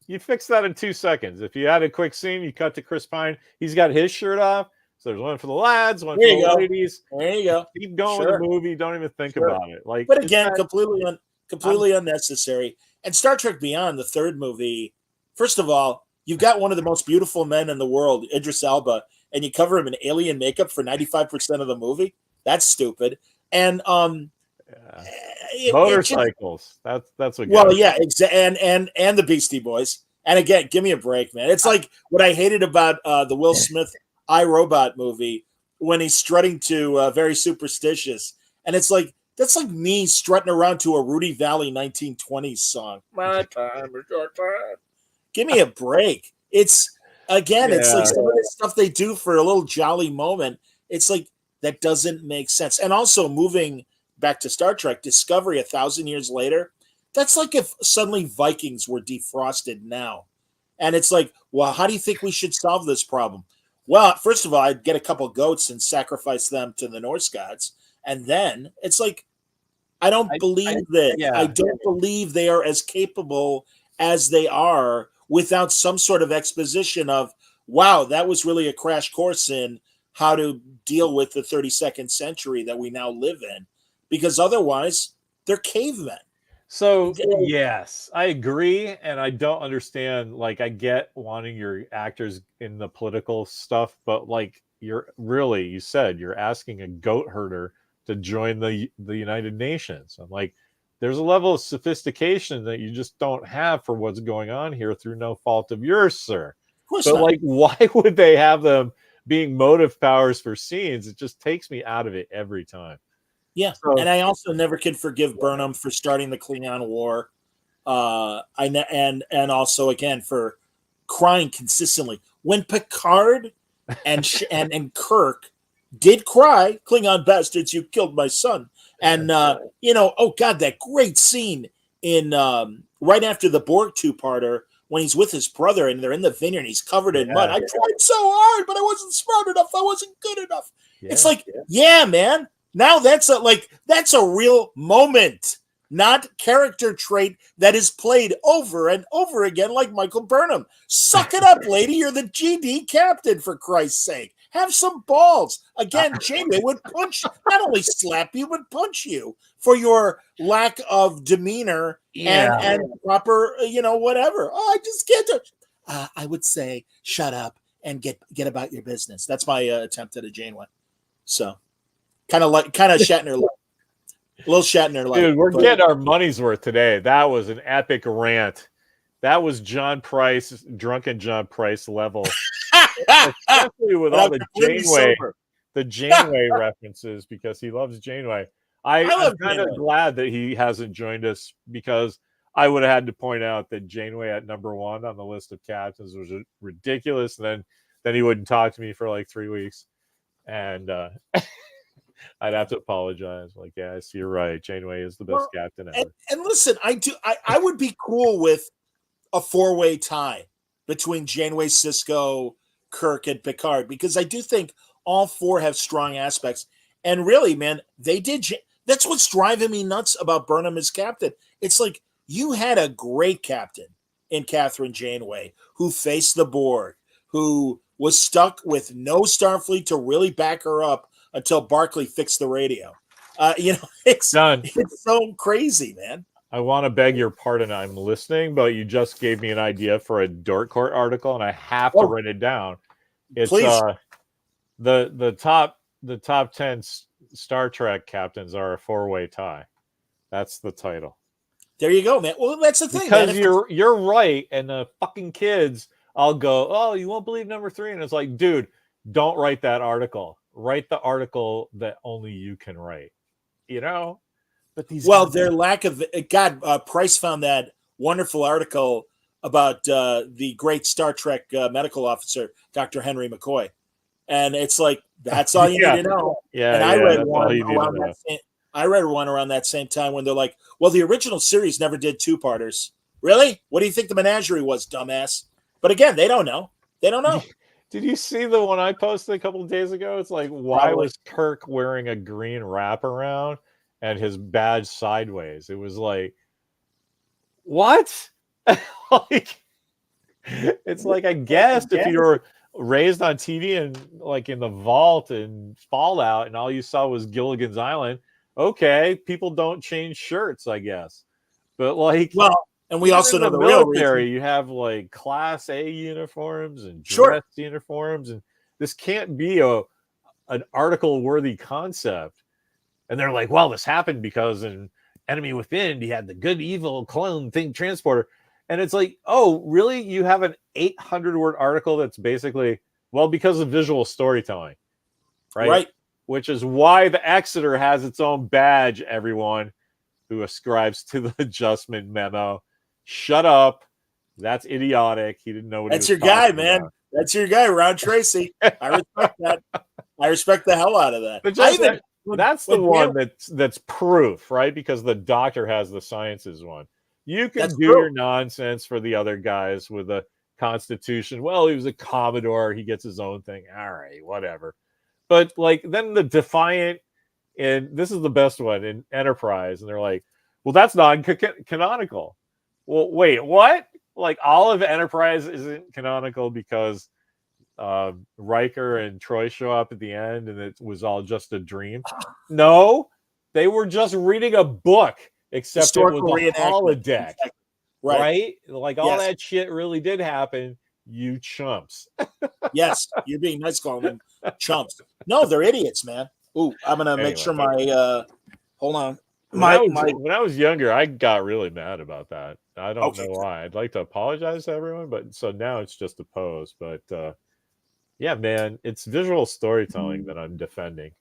you fix that in 2 seconds. If you had a quick scene, you cut to Chris Pine. He's got his shirt off. So there's one for the lads, one for the ladies. There you go. Keep going with the movie. Don't even think about it. But again, completely unnecessary. And Star Trek Beyond, the third movie. First of all, you've got one of the most beautiful men in the world, Idris Elba, and you cover him in alien makeup for 95% of the movie. That's stupid. And motorcycles. That's what. Well, yeah, and the Beastie Boys. And again, give me a break, man. It's like what I hated about the Will Smith I, Robot movie when he's strutting to Very Superstitious, and it's like that's like me strutting around to a Rudy Valley 1920s song. My time is your time. Give me a break. It's again, it's like some of the stuff they do for a little jolly moment. It's like that doesn't make sense. And also moving back to Star Trek Discovery 1,000 years later, That's like if suddenly Vikings were defrosted now. And it's like, well, how do you think we should solve this problem? Well, first of all, I'd get a couple goats and sacrifice them to the Norse gods. And then it's like, I don't believe that. yeah. I don't believe they are as capable as they are without some sort of exposition of, wow, that was really a crash course in how to deal with the 32nd century that we now live in. Because otherwise, they're cavemen. So yes, I agree, and I don't understand. Like, I get wanting your actors in the political stuff, but like, you said you're asking a goat herder to join the United Nations. I'm like, there's a level of sophistication that you just don't have for what's going on here through no fault of yours, sir. Of course But not. like, why would they have them being motive powers for scenes? It just takes me out of it every time. Yeah, So, and I also never can forgive Burnham for starting the Klingon War, and also again for crying consistently when Picard and Kirk did cry, Klingon bastards, you killed my son, and oh god, that great scene in right after the Borg two-parter when he's with his brother and they're in the vineyard and he's covered in mud. I tried so hard, but I wasn't smart enough. I wasn't good enough. It's like, yeah, man. Now that's a real moment, not character trait that is played over and over again like Michael Burnham. Suck it up, lady. You're the GD captain, for Christ's sake. Have some balls. Again, Janeway would not only slap you, but punch you for your lack of demeanor and proper, whatever. Oh, I just can't do. I would say, shut up and get about your business. That's my attempt at a Janeway. So. Kind of Shatner, a little Shatner. Dude, we're getting our money's worth today. That was an epic rant. That was John Price, drunken John Price level, especially with all the Janeway references, because he loves Janeway. I'm kind of glad that he hasn't joined us, because I would have had to point out that Janeway at number 1 on the list of captains was ridiculous. And then he wouldn't talk to me for like 3 weeks, and I'd have to apologize. Like, yes, you're right. Janeway is the best captain ever. And listen, I would be cool with a 4-way tie between Janeway, Cisco, Kirk, and Picard, because I do think all 4 have strong aspects. And really, man, that's what's driving me nuts about Burnham as captain. It's like, you had a great captain in Catherine Janeway who faced the Borg, who was stuck with no Starfleet to really back her up until Barclay fixed the radio. It's done. It's so crazy, man. I want to beg your pardon. I'm listening, but you just gave me an idea for a Dork Court article, and I have to write it down. It's the top 10 Star Trek captains are a 4-way tie. That's the title. There you go, man. Well, that's the thing. Because you're right, and the fucking kids, I'll go, oh, you won't believe number 3, and it's like, dude, don't write that article. Write the article that only you can write, But their lack of Price found that wonderful article about the great Star Trek medical officer, Dr. Henry McCoy, and it's like, that's all you need to know. Yeah, and I read one around that same time when they're like, well, the original series never did 2-parters. Really? What do you think the menagerie was, dumbass? But again, they don't know. They don't know. Did you see the one I posted a couple of days ago? It's like, why was Kirk wearing a green wraparound and his badge sideways? It was like, what? It's like, I guess if you were raised on TV and like in the vault and Fallout and all you saw was Gilligan's Island, okay, people don't change shirts, I guess. But like, and we also know the military, you have like Class A uniforms and dress uniforms, and this can't be an article-worthy concept. And they're like, well, this happened because in Enemy Within, he had the good, evil clone thing transporter. And it's like, oh, really? You have an 800-word article that's basically, well, because of visual storytelling, right? Which is why the Exeter has its own badge, everyone who ascribes to the adjustment memo. Shut up. That's idiotic. He didn't know what That's your guy, man. About. That's your guy, Ron Tracy. I respect that. I respect the hell out of that. But that's the one that's proof, right? Because the doctor has the sciences one. You can That's do true. your nonsense for the other guys with a Constitution. Well, he was a Commodore. He gets his own thing. All right, whatever. But like then the Defiant, and this is the best one in Enterprise, and they're like, well, that's non-canonical. Well, wait, what? Like all of Enterprise isn't canonical because Riker and Troy show up at the end, and it was all just a dream. No, they were just reading a book, except it was a holodeck, right? Like all that shit really did happen. You chumps. Yes, you're being nice calling them chumps. No, they're idiots, man. Ooh, I'm gonna make sure my hold on. When I was younger, I got really mad about that. I don't know why. I'd like to apologize to everyone, but so now it's just a pose. But yeah, man, it's visual storytelling that I'm defending.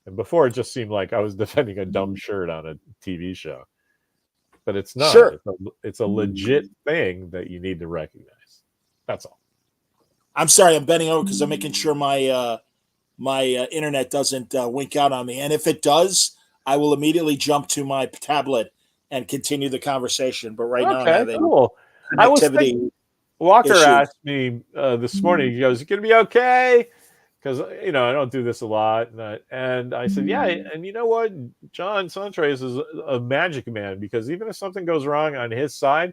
And before it just seemed like I was defending a dumb shirt on a TV show. But it's not. Sure. It's a legit thing that you need to recognize. That's all. I'm sorry, I'm bending over because I'm making sure my internet doesn't wink out on me. And if it does, I will immediately jump to my tablet and continue the conversation. But right now, I have cool. I was thinking, Walker asked me this morning. He goes, "You gonna be okay?" Because I don't do this a lot, and I said, "Yeah." And you know what? John Siuntres is a magic man because even if something goes wrong on his side,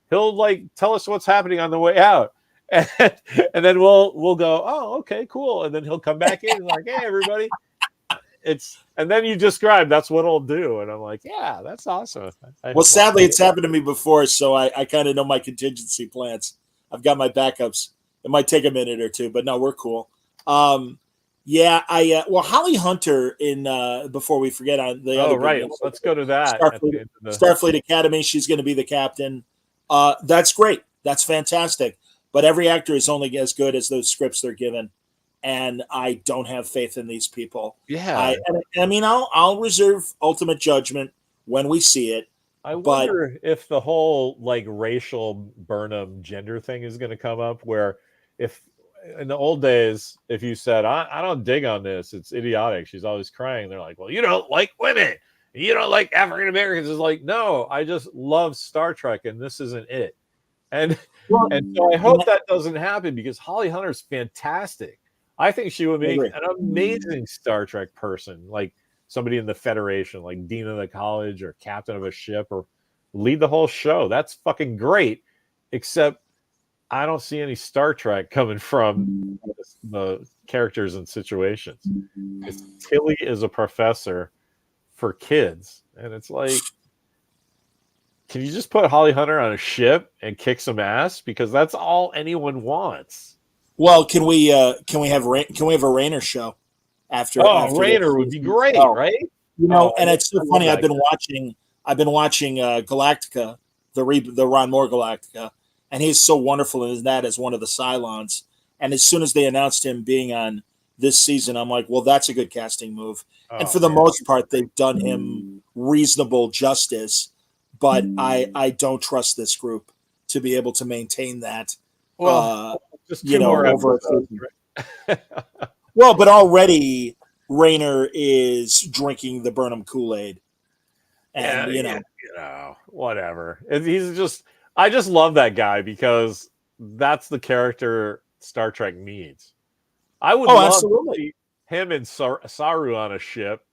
he'll like tell us what's happening on the way out. And then we'll go, oh, okay, cool. And then he'll come back in and like, hey, everybody. And then you describe that's what he'll do. And I'm like, yeah, that's awesome. Well, sadly, it's happened to me before, so I kind of know my contingency plans. I've got my backups. It might take a minute or two, but no, we're cool. Holly Hunter before we forget on the other. Right. Let's go to that. Starfleet Academy. She's going to be the captain. That's great. That's fantastic. But every actor is only as good as those scripts they're given, and I don't have faith in these people. Yeah, I mean, I'll reserve ultimate judgment when we see it. I wonder if the whole like racial Burnham gender thing is going to come up. Where if in the old days, if you said I don't dig on this, it's idiotic. She's always crying. They're like, well, you don't like women, you don't like African Americans. It's like, no, I just love Star Trek, and this isn't it. And so I hope that doesn't happen because Holly Hunter's fantastic. I think she would make an amazing Star Trek person, like somebody in the Federation, like Dean of the College or captain of a ship or lead the whole show. That's fucking great. Except I don't see any Star Trek coming from the characters and situations. Tilly is a professor for kids. And it's like, can you just put Holly Hunter on a ship and kick some ass? Because that's all anyone wants. Well, can we have a Rainer show after? Oh, Rainer would be great, right? And it's so funny. I've been watching Galactica, the Ron Moore Galactica, and he's so wonderful in that as one of the Cylons. And as soon as they announced him being on this season, I'm like, well, that's a good casting move. And for the most part, they've done him reasonable justice. But I don't trust this group to be able to maintain that. Well, just two more over. Well, but already Rainer is drinking the Burnham Kool-Aid, and whatever. I just love that guy because that's the character Star Trek needs. I would love to see him and Saru on a ship,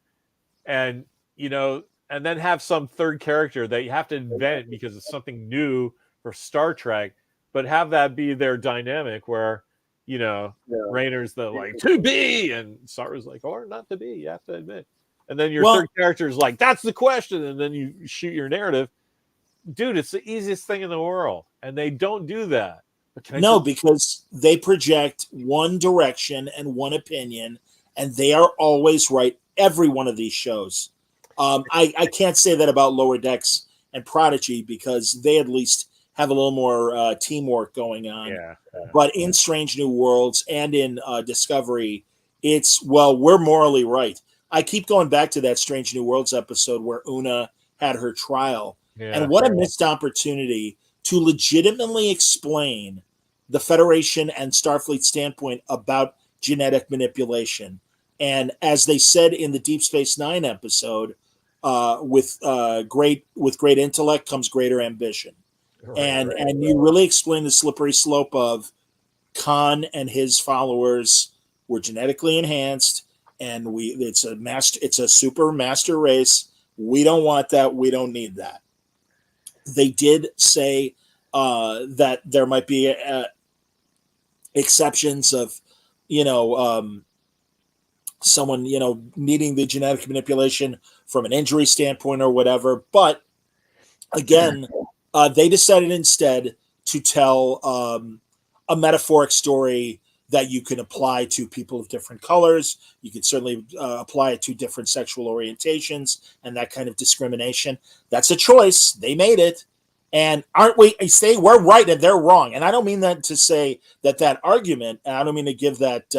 and and then have some third character that you have to invent because it's something new for Star Trek, but have that be their dynamic where, Rainer's the like to be and Saru's like, or not to be, you have to admit. And then your third character is like, that's the question. And then you shoot your narrative. Dude, it's the easiest thing in the world. And they don't do that. Because they project one direction and one opinion, and they are always right. Every one of these shows. I can't say that about Lower Decks and Prodigy because they at least have a little more teamwork going on. Yeah. But in Strange New Worlds and in Discovery, we're morally right. I keep going back to that Strange New Worlds episode where Una had her trial. Yeah. And what a missed opportunity to legitimately explain the Federation and Starfleet standpoint about genetic manipulation. And as they said in the Deep Space Nine episode, with great intellect comes greater ambition. And you really explain the slippery slope of Khan and his followers were genetically enhanced, and it's a super master race. We don't want that. We don't need that. They did say that there might be exceptions of, someone, needing the genetic manipulation from an injury standpoint or whatever. But again, they decided instead to tell a metaphoric story that you can apply to people of different colors. You could certainly apply it to different sexual orientations and that kind of discrimination. That's a choice. They made it. And aren't we? Say we're right and they're wrong. And I don't mean that to say that argument. And I don't mean to give that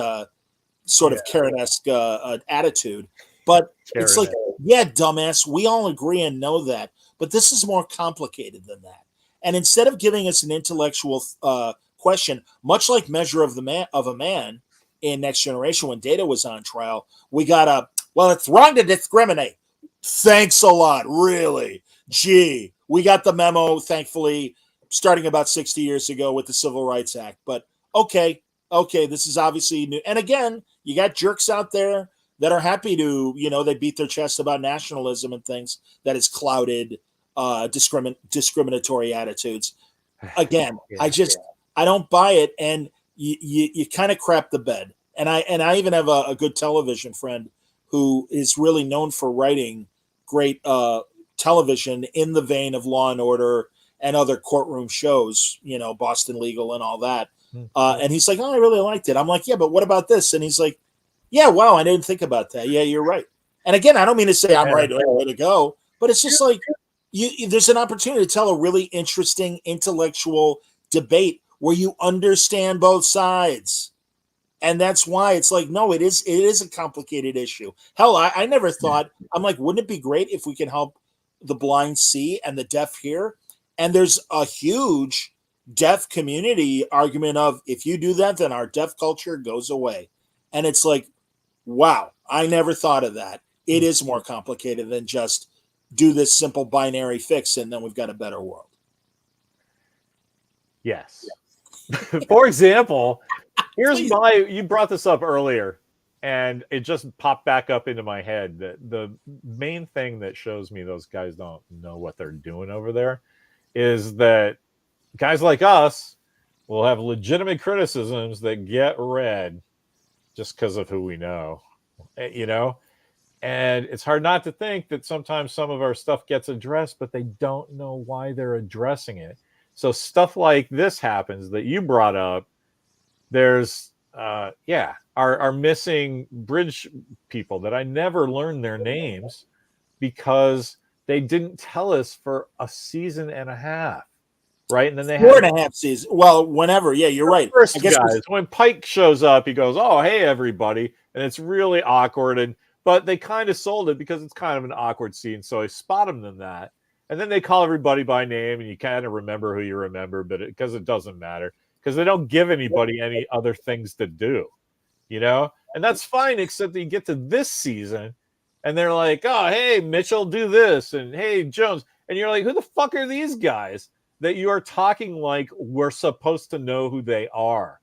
sort of Karen-esque attitude. But it's like, yeah, dumbass. We all agree and know that. But this is more complicated than that. And instead of giving us an intellectual question, much like Measure of a Man in Next Generation when Data was on trial, we got it's wrong to discriminate. Thanks a lot, really. Gee, we got the memo, thankfully, starting about 60 years ago with the Civil Rights Act. But okay, this is obviously new. And again, you got jerks out there that are happy to, they beat their chest about nationalism and things that is clouded discriminatory attitudes. Again, I don't buy it, and you kind of crap the bed. And I even have a good television friend who is really known for writing great television in the vein of Law and Order and other courtroom shows, Boston Legal and all that. And he's like, oh, I really liked it. I'm like, yeah, but what about this? And he's like, yeah, wow, I didn't think about that. Yeah, you're right. And again, I don't mean to say I'm right way to go, but it's just like there's an opportunity to tell a really interesting intellectual debate where you understand both sides. And that's why it's like, no, it is a complicated issue. Hell, I never thought, I'm like, wouldn't it be great if we can help the blind see and the deaf hear? And there's a huge deaf community argument of, if you do that, then our deaf culture goes away. And it's like, wow, I never thought of that. It is more complicated than just do this simple binary fix and then we've got a better world. Yes. For example, you brought this up earlier and it just popped back up into my head that the main thing that shows me those guys don't know what they're doing over there is that guys like us will have legitimate criticisms that get read just because of who we know, and it's hard not to think that sometimes some of our stuff gets addressed, but they don't know why they're addressing it. So stuff like this happens that you brought up. There's, our missing bridge people that I never learned their names because they didn't tell us for a season and a half, right? And then they 4.5 seasons. Well, whenever, yeah, you're right. First, guys, when Pike shows up, he goes, "Oh, hey, everybody," and it's really awkward. But they kind of sold it because it's kind of an awkward scene, so I spot them in that. And then they call everybody by name, and you kind of remember who you remember, but because it doesn't matter, because they don't give anybody any other things to do, and that's fine, except that you get to this season, and they're like, "Oh, hey, Mitchell, do this," and "Hey, Jones," and you're like, "Who the fuck are these guys that you are talking like we're supposed to know who they are?"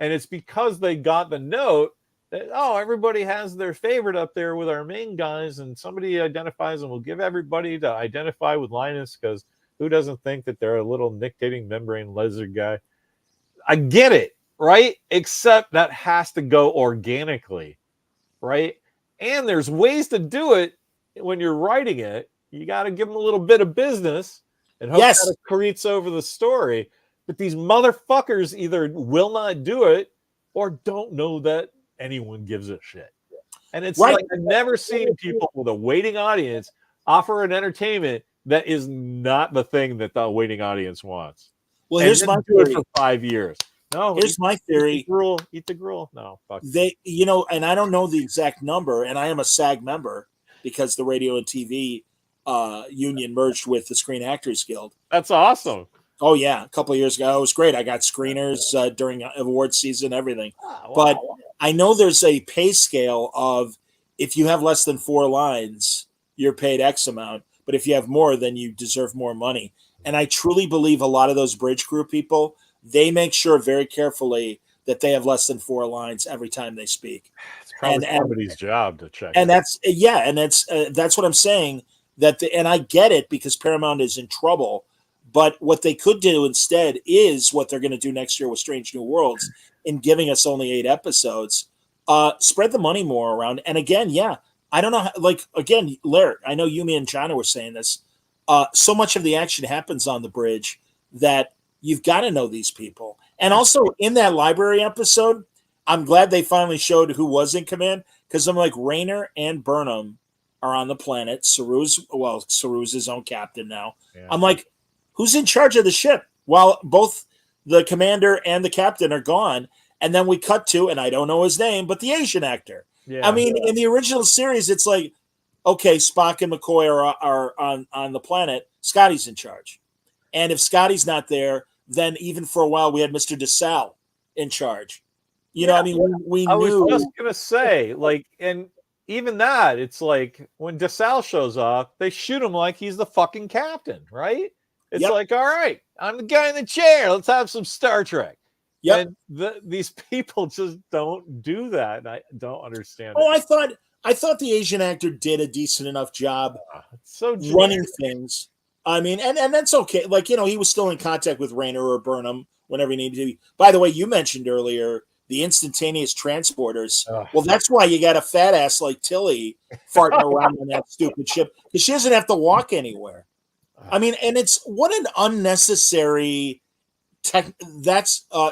And it's because they got the note that, oh, everybody has their favorite up there with our main guys, and somebody identifies, and we'll give everybody to identify with Linus, because who doesn't think that they're a little nictating membrane lizard guy? I get it, right? Except that has to go organically, right? And there's ways to do it when you're writing it. You got to give them a little bit of business and hope that it creates over the story. But these motherfuckers either will not do it or don't know that anyone gives a shit. And it's like I've never seen people with a waiting audience offer an entertainment that is not the thing that the waiting audience wants. Well, here's my theory. For 5 years. No, here's my theory. Eat the gruel. No, fuck. They, and I don't know the exact number, and I am a SAG member because the radio and TV union merged with the Screen Actors Guild. That's awesome. Oh yeah, a couple of years ago, it was great. I got screeners during award season, everything. Oh, wow. But I know there's a pay scale of if you have less than 4 lines, you're paid X amount. But if you have more, then you deserve more money. And I truly believe a lot of those bridge crew people, they make sure very carefully that they have less than 4 lines every time they speak. It's probably somebody's job to check. And that's what I'm saying. And I get it because Paramount is in trouble. But what they could do instead is what they're going to do next year with Strange New Worlds, in giving us only 8 episodes. Spread the money more around. And again, I don't know. Again, Laird, I know you, me, and John were saying this. So much of the action happens on the bridge that you've got to know these people. And also in that library episode, I'm glad they finally showed who was in command, because I'm like, Rayner and Burnham are on the planet. Saru's his own captain now. Yeah. I'm like, who's in charge of the ship? Well, both the commander and the captain are gone. And then we cut to, and I don't know his name, but the Asian actor. Yeah, I mean, in the original series, it's like, okay, Spock and McCoy are on the planet. Scotty's in charge. And if Scotty's not there, then even for a while we had Mr. DeSalle in charge. You know, I mean, we knew. I was just going to say, and even that, it's like when DeSalle shows up, they shoot him like he's the fucking captain, right? It's like, all right, I'm the guy in the chair. Let's have some Star Trek. Yep. And these people just don't do that. And I don't understand. Oh, I thought the Asian actor did a decent enough job running things. I mean, and that's okay. He was still in contact with Rayner or Burnham whenever he needed to be. By the way, you mentioned earlier the instantaneous transporters. Well, that's why you got a fat ass like Tilly farting around on that stupid ship, because she doesn't have to walk anywhere. I mean, and it's what an unnecessary that's all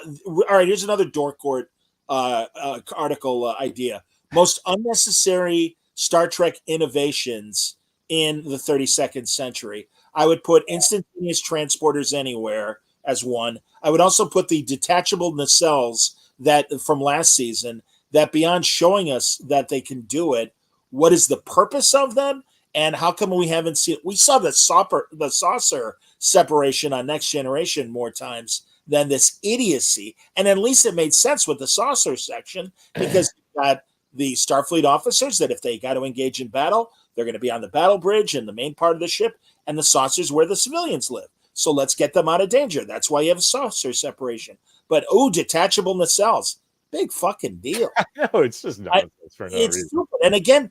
right. Here's another Dork Court article idea. Most unnecessary Star Trek innovations in the 32nd century. I would put instantaneous transporters anywhere as one. I would also put the detachable nacelles that from last season, that beyond showing us that they can do it, what is the purpose of them? And how come we haven't seen it? We saw the saucer separation on Next Generation more times than this idiocy. And at least it made sense with the saucer section, because you got the Starfleet officers that if they got to engage in battle, they're going to be on the battle bridge in the main part of the ship, and the saucers where the civilians live. So let's get them out of danger. That's why you have a saucer separation. But, detachable nacelles, big fucking deal. No, it's just nonsense for no reason. Stupid. And again,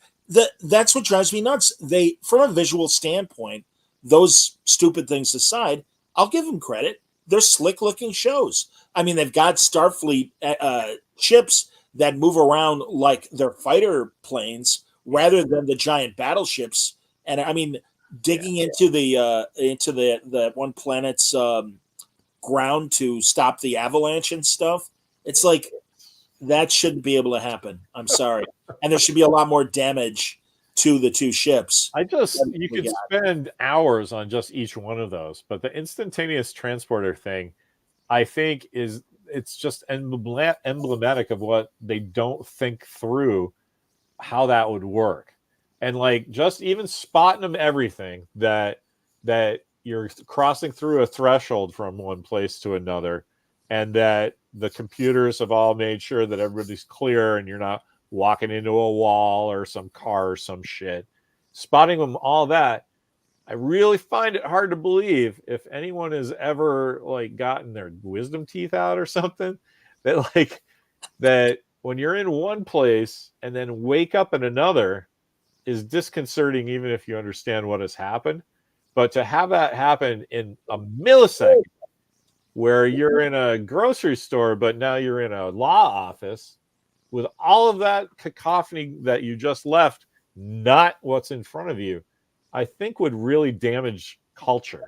that's what drives me nuts. They, from a visual standpoint, those stupid things aside, I'll give them credit. They're slick-looking shows. I mean, they've got Starfleet ships that move around like they're fighter planes rather than the giant battleships. And I mean, digging into the one planet's ground to stop the avalanche and stuff. It's like, that shouldn't be able to happen. I'm sorry. And there should be a lot more damage to the two ships. You could spend hours on just each one of those, but the instantaneous transporter thing, I think it's just emblematic of what they don't think through how that would work. And just even spotting them everything that you're crossing through a threshold from one place to another, and that the computers have all made sure that everybody's clear and you're not walking into a wall or some car or some shit. Spotting them, all that, I really find it hard to believe, if anyone has ever gotten their wisdom teeth out or something, that that when you're in one place and then wake up in another is disconcerting, even if you understand what has happened. But to have that happen in a millisecond, where you're in a grocery store, but now you're in a law office with all of that cacophony that you just left, not what's in front of you, I think would really damage culture.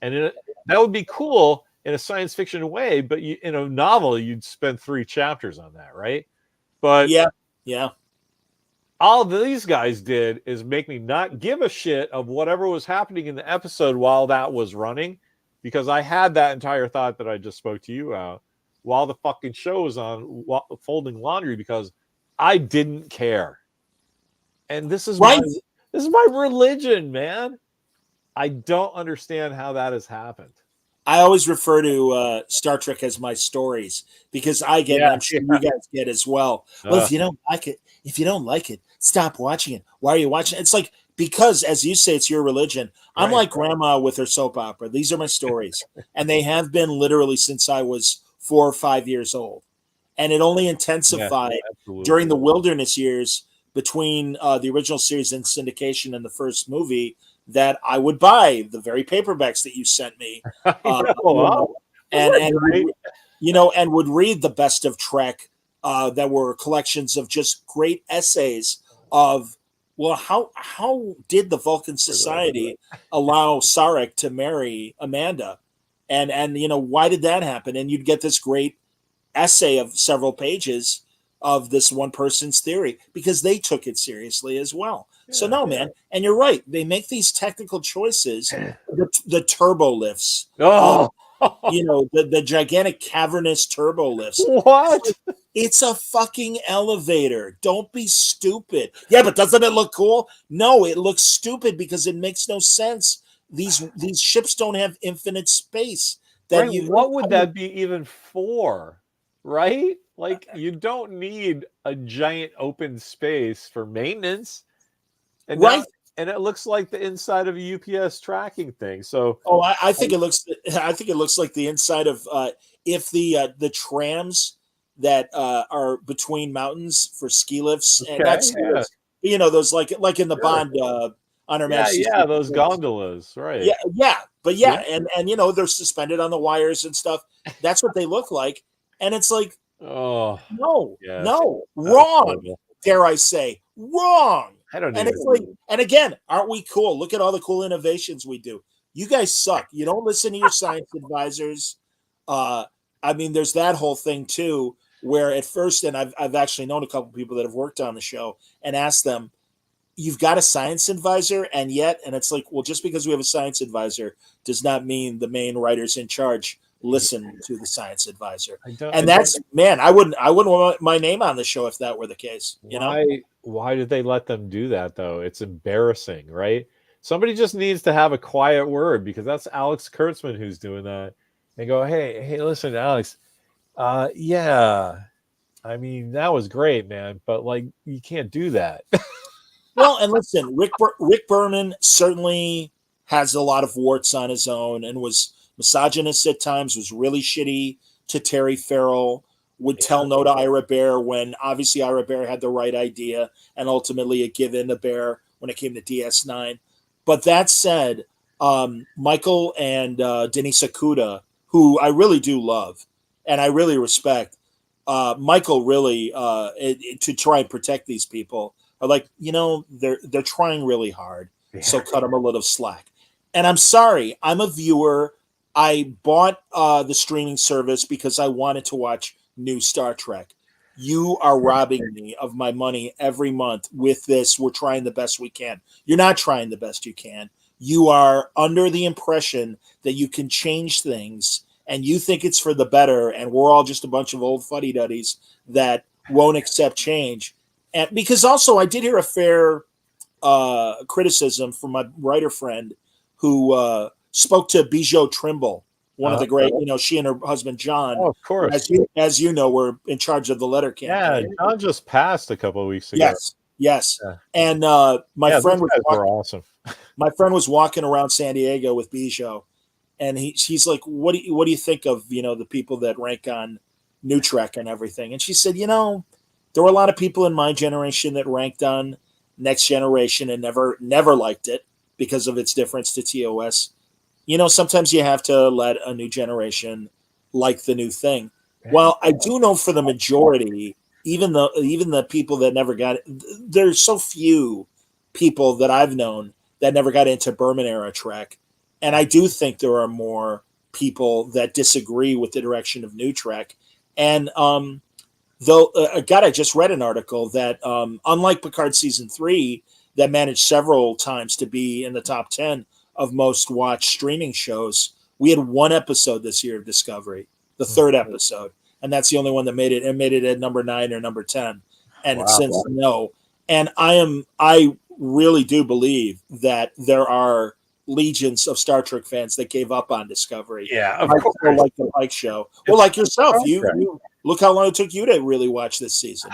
And that would be cool in a science fiction way, but in a novel, you'd spend 3 chapters on that, right? But yeah. All these guys did is make me not give a shit of whatever was happening in the episode while that was running, because I had that entire thought that I just spoke to you out while the fucking show was on, folding laundry, because I didn't care. And this is my religion, man. I don't understand how that has happened. I always refer to Star Trek as my stories, because I get, I'm sure you guys get as well. Well, if you don't like it, stop watching it. Why are you watching it? It's like, because, as you say, it's your religion. I'm Right. like grandma with her soap opera. These are my stories. And they have been literally since I was 4 or 5 years old. And it only Yeah, intensified absolutely. during the wilderness years between the original series and syndication and the first movie, that I would buy the very paperbacks that you sent me. I Uh, know. you Huh? know, and, Isn't that and, great? and would read the best of Trek, that were collections of just great essays of, well, how did the Vulcan Society allow Sarek to marry Amanda, and why did that happen? And you'd get this great essay of several pages of this one person's theory, because they took it seriously as well. So Yeah. no, man, and you're right. They make these technical choices, the turbo lifts, Oh, the gigantic cavernous turbo lifts. what? It's a fucking elevator. Don't be stupid. Yeah, but doesn't it look cool? No, it looks stupid because it makes no sense. These ships don't have infinite space. Right. What would that be even for? Right? Like, you don't need a giant open space for maintenance. And right? now, and it looks like the inside of a UPS tracking thing. So, Oh, I think it looks. I think it looks like the inside of if the trams that are between mountains for ski lifts, and okay, not ski yeah, lifts, those like in the sure. Bond on Her Yeah, Majesty's yeah, Secret those Service. gondolas, right? Yeah, but Yeah. and they're suspended on the wires and stuff. That's what they look like, and it's like, Oh, no, yes. no, That was wrong. horrible. Dare I say, wrong. I don't And even. it's like, and again, aren't we cool? Look at all the cool innovations we do. You guys suck. You don't listen to your science advisors. I mean, there's that whole thing too, where at first, and I've actually known a couple people that have worked on the show and asked them, you've got a science advisor, and it's like, well, just because we have a science advisor does not mean the main writers in charge listen to the science advisor. And that's, man, I wouldn't want my name on the show if that were the case. Why did they let them do that though? It's embarrassing, right? Somebody just needs to have a quiet word, because that's Alex Kurtzman who's doing that. And go, hey, listen, Alex. Yeah, I mean, that was great, man, but like, you can't do that. Well, and listen, Rick Berman certainly has a lot of warts on his own, and was misogynist at times, was really shitty to Terry Farrell, would tell no to Ira Bear when obviously Ira Bear had the right idea, and ultimately it gave in to Bear when it came to DS9. But that said, Michael and Denise Akuda, who I really do love and I really respect, Michael really to try and protect these people, are like, they're trying really hard, so cut them a little slack. And I'm sorry, I'm a viewer. I bought the streaming service because I wanted to watch new Star Trek. You are robbing me of my money every month with this. We're trying the best we can. You're not trying the best you can. You are under the impression that you can change things, and you think it's for the better, and we're all just a bunch of old fuddy-duddies that won't accept change. And because also I did hear a fair criticism from my writer friend who spoke to Bijou Trimble, one of the great, she and her husband John, Oh, of course, as you know, were in charge of the letter campaign. Yeah, John just passed a couple of weeks ago. Yes. Yeah. And my friend were awesome. My friend was walking around San Diego with Bijou, and she's like, what do you think of the people that rank on New Trek and everything? And she said, there were a lot of people in my generation that ranked on Next Generation and never liked it because of its difference to TOS. Sometimes you have to let a new generation like the new thing. Well, I do know for the majority, even the people that never got it, there's so few people that I've known that never got into Berman era Trek. And I do think there are more people that disagree with the direction of New Trek. And though, God, I just read an article that unlike Picard season 3, that managed several times to be in the top 10 of most watched streaming shows, we had one episode this year of Discovery, the third episode, and that's the only one that made it. It made it at number 9 or number 10, and since no. And I really do believe that there are legions of Star Trek fans that gave up on Discovery. Yeah, of course. course. Like the Pike show. Well, like yourself, you look how long it took you to really watch this season.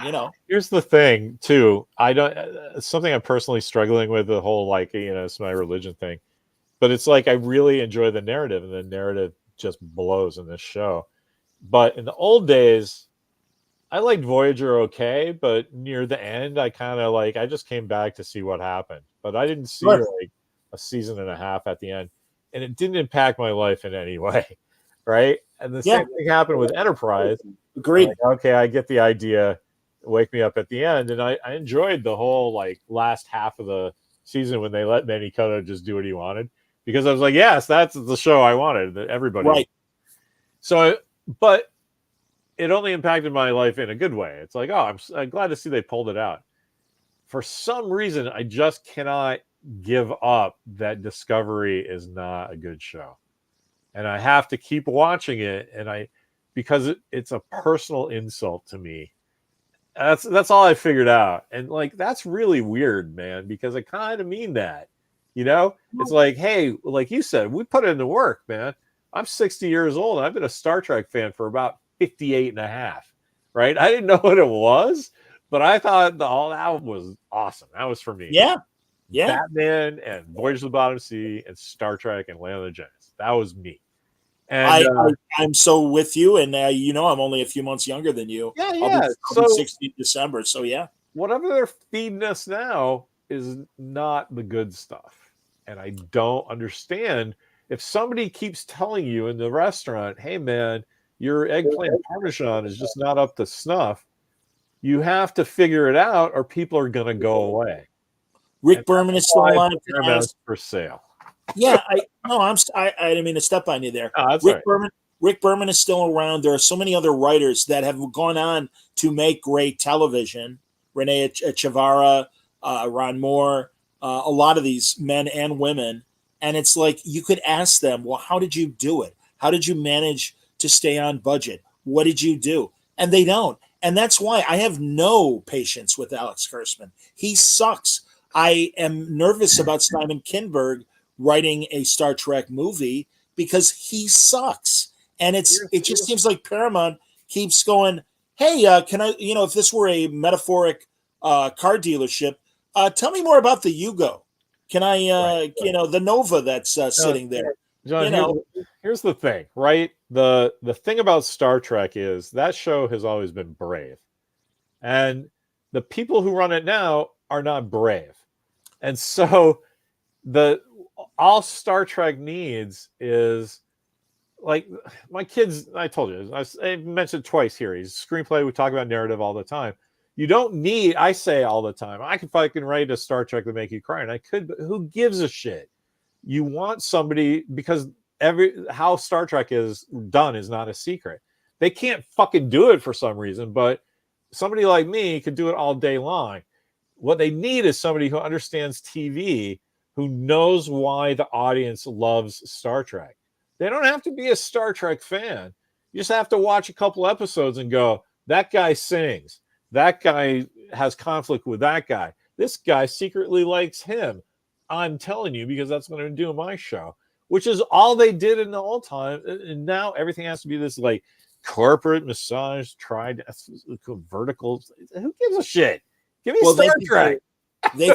Here's the thing, too. I don't. It's something I'm personally struggling with. The whole it's my religion thing, but it's like I really enjoy the narrative, and the narrative just blows in this show. But in the old days, I liked Voyager okay, but near the end, I kind of I just came back to see what happened, but I didn't see a season and a half at the end, and it didn't impact my life in any way, right? And the same thing happened with Enterprise. Agreed. Okay, I get the idea. Wake me up at the end, and I enjoyed the whole last half of the season when they let Manny Coto just do what he wanted, because I was like, yes, that's the show I wanted. Everybody, right? So, but it only impacted my life in a good way. It's like, oh, I'm glad to see they pulled it out. For some reason, I just cannot give up that Discovery is not a good show, and I have to keep watching it. And because it's a personal insult to me. That's all I figured out. And that's really weird, man, because I kind of mean that. It's like, hey, like you said, we put in the work, man. I'm 60 years old. I've been a Star Trek fan for about 58 and a half, right? I didn't know what it was, but I thought all that was awesome. That was for me. Yeah. Batman and Voyage to the Bottom Sea and Star Trek and Land of the Giants. That was me. And I'm so with you, and I'm only a few months younger than you. Yeah. I'll be 60 December, so yeah. Whatever they're feeding us now is not the good stuff, and I don't understand. If somebody keeps telling you in the restaurant, "Hey, man, your eggplant parmesan is just not up to snuff," you have to figure it out, or people are going to go away. Rick Berman is still alive. For sale. Yeah, I didn't mean to step on you there. Oh, Rick Berman is still around. There are so many other writers that have gone on to make great television. Renee Echevarria, Ron Moore, a lot of these men and women. And it's like you could ask them, well, how did you do it? How did you manage to stay on budget? What did you do? And they don't. And that's why I have no patience with Alex Kurtzman. He sucks. I am nervous about Simon Kinberg writing a Star Trek movie because he sucks. And it just seems like Paramount keeps going, hey, can I, if this were a metaphoric car dealership, tell me more about the Yugo. Can I, the Nova that's sitting there? John, here's the thing, right? The thing about Star Trek is that show has always been brave. And the people who run it now are not brave. And so all Star Trek needs is my kids. I told you, I mentioned twice here. He's screenplay. We talk about narrative all the time. You don't need. I say all the time. I could fucking write a Star Trek to make you cry, and I could. But who gives a shit? You want somebody because how Star Trek is done is not a secret. They can't fucking do it for some reason, but somebody like me could do it all day long. What they need is somebody who understands TV, who knows why the audience loves Star Trek. They don't have to be a Star Trek fan. You just have to watch a couple episodes and go, that guy sings. That guy has conflict with that guy. This guy secretly likes him. I'm telling you, because that's what I'm going to do in my show, which is all they did in the old time. And now everything has to be this corporate massage, vertical. Who gives a shit? Give me Star Trek. They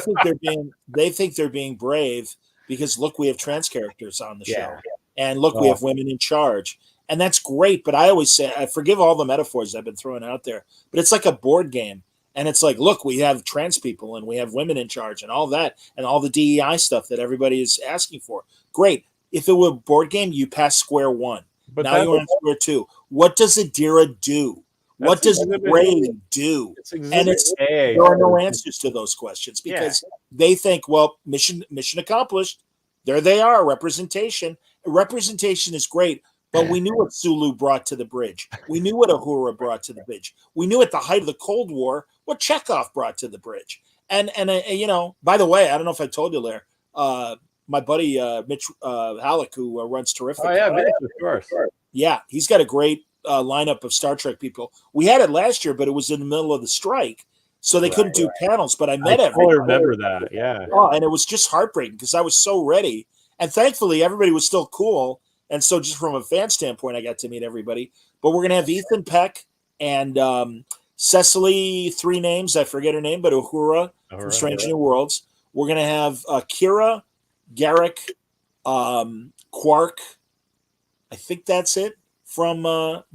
think they're being brave because look, we have trans characters on the show, and look, we have women in charge, and that's great. But I always say, I forgive all the metaphors I've been throwing out there, but it's like a board game, and it's like, look, we have trans people and we have women in charge, and all that, and all the DEI stuff that everybody is asking for. Great. If it were a board game, you pass square one. But now you're on square two. What does Adira do? What does Ray do? And there are no answers to those questions because they think, well, mission accomplished. There they are, representation. Representation is great, but we knew what Sulu brought to the bridge. We knew what Uhura brought to the bridge. We knew at the height of the Cold War what Chekhov brought to the bridge. And by the way, I don't know if I told you, Lair, my buddy Mitch Halleck, who runs Terrific. Oh, yeah, Mitch, of course. Yeah, he's got a great lineup of Star Trek people. We had it last year, but it was in the middle of the strike, so they couldn't do panels. But I met everybody. I remember that, yeah. Oh, and it was just heartbreaking because I was so ready, and thankfully everybody was still cool. And so, just from a fan standpoint, I got to meet everybody. But we're gonna have Ethan Peck and Cecily, 3 names, I forget her name, but Uhura from Strange New Worlds. We're going to have Kira, Garrick, Quark, I think that's it, from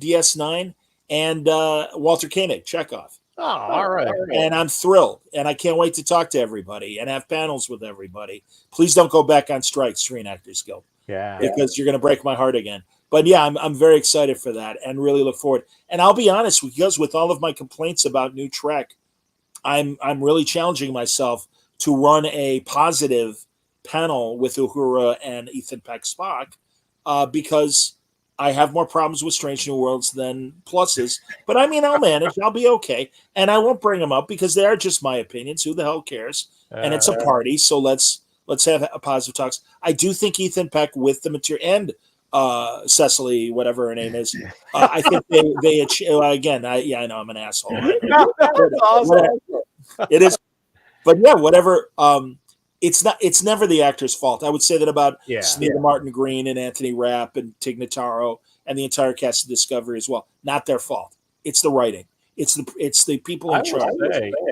DS9, and Walter Koenig, Chekhov. Oh, all right. And I'm thrilled, and I can't wait to talk to everybody and have panels with everybody. Please don't go back on strike, Screen Actors Guild. Yeah. Because you're going to break my heart again. But yeah, I'm very excited for that and really look forward. And I'll be honest, because with all of my complaints about new Trek, I'm really challenging myself to run a positive panel with Uhura and Ethan Peck Spock, because I have more problems with Strange New Worlds than pluses. But I mean, I'll manage. I'll be okay. And I won't bring them up because they are just my opinions. Who the hell cares? And it's a party, so let's have a positive talks. I do think Ethan Peck with the material and Cecily, whatever her name is, I think they achieve, again. I know I'm an asshole. That's awesome. It is, but yeah, whatever. It's never the actor's fault. I would say that about Sneha Martin Green and Anthony Rapp and Tig Notaro and the entire cast of Discovery as well. Not their fault. It's the writing. It's the people in charge,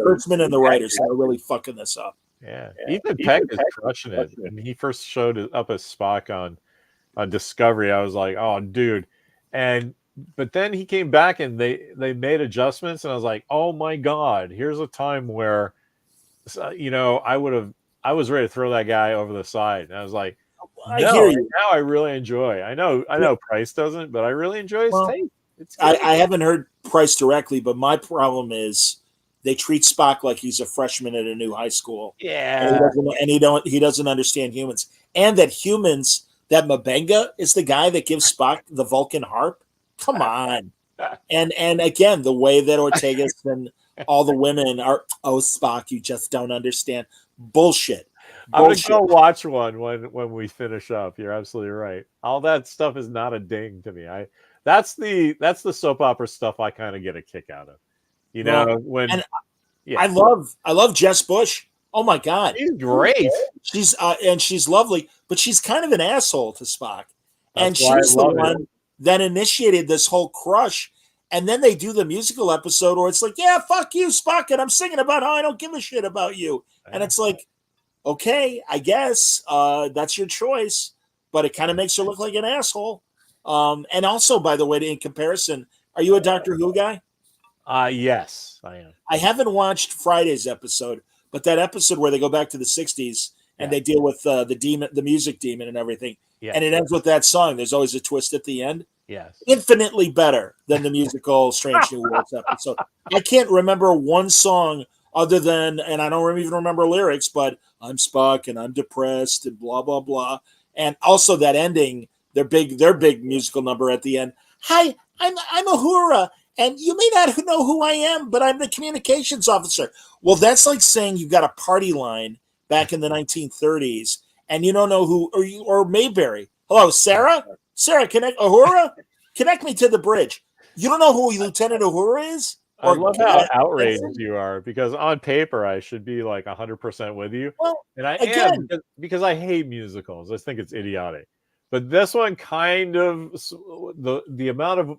Kurtzman and the writers that are really fucking this up. Yeah. Ethan Peck is crushing it. When he first showed up as Spock on Discovery, I was like, oh, dude. But then he came back and they made adjustments, and I was like, oh my God, here's a time where, I was ready to throw that guy over the side. And I was like, I hear you. Now I really enjoy. I know Price doesn't, but I really enjoy his tape. It's I haven't heard Price directly, but my problem is they treat Spock like he's a freshman at a new high school. Yeah. And he doesn't understand humans. And that Mabenga is the guy that gives Spock the Vulcan harp. Come on. And again, the way that Ortegas and all the women are, oh, Spock, you just don't understand. Bullshit. I'm going to go watch one when we finish up. You're absolutely right. All that stuff is not a ding to me. That's the soap opera stuff I kind of get a kick out of. I love Jess Bush. Oh my God. She's great. She's lovely, but she's kind of an asshole to Spock. And she's the one that initiated this whole crush. And then they do the musical episode where it's like, yeah, fuck you, Spock, and I'm singing about how I don't give a shit about you. And it's like, okay, I guess that's your choice, but it kind of makes her look like an asshole. And also, by the way, in comparison, are you a Doctor Who guy? Yes, I am. I haven't watched Friday's episode, but that episode where they go back to the 60s and they deal with the music demon and everything, and it ends with that song. There's always a twist at the end. Yes. Infinitely better than the musical Strange New Worlds episode. I can't remember one song other than, and I don't even remember lyrics, but I'm Spock and I'm depressed and blah, blah, blah. And also that ending, their big musical number at the end. Hi, I'm Uhura, and you may not know who I am, but I'm the communications officer. Well, that's like saying you've got a party line back in the 1930s, and you don't know who, or Mayberry. Hello, Sarah? Sarah, Uhura? Connect me to the bridge. You don't know who Lieutenant Uhura is? I love how outraged you are, because on paper I should be like 100% with you. Well, and I am because I hate musicals. I think it's idiotic. But this one kind of, the amount of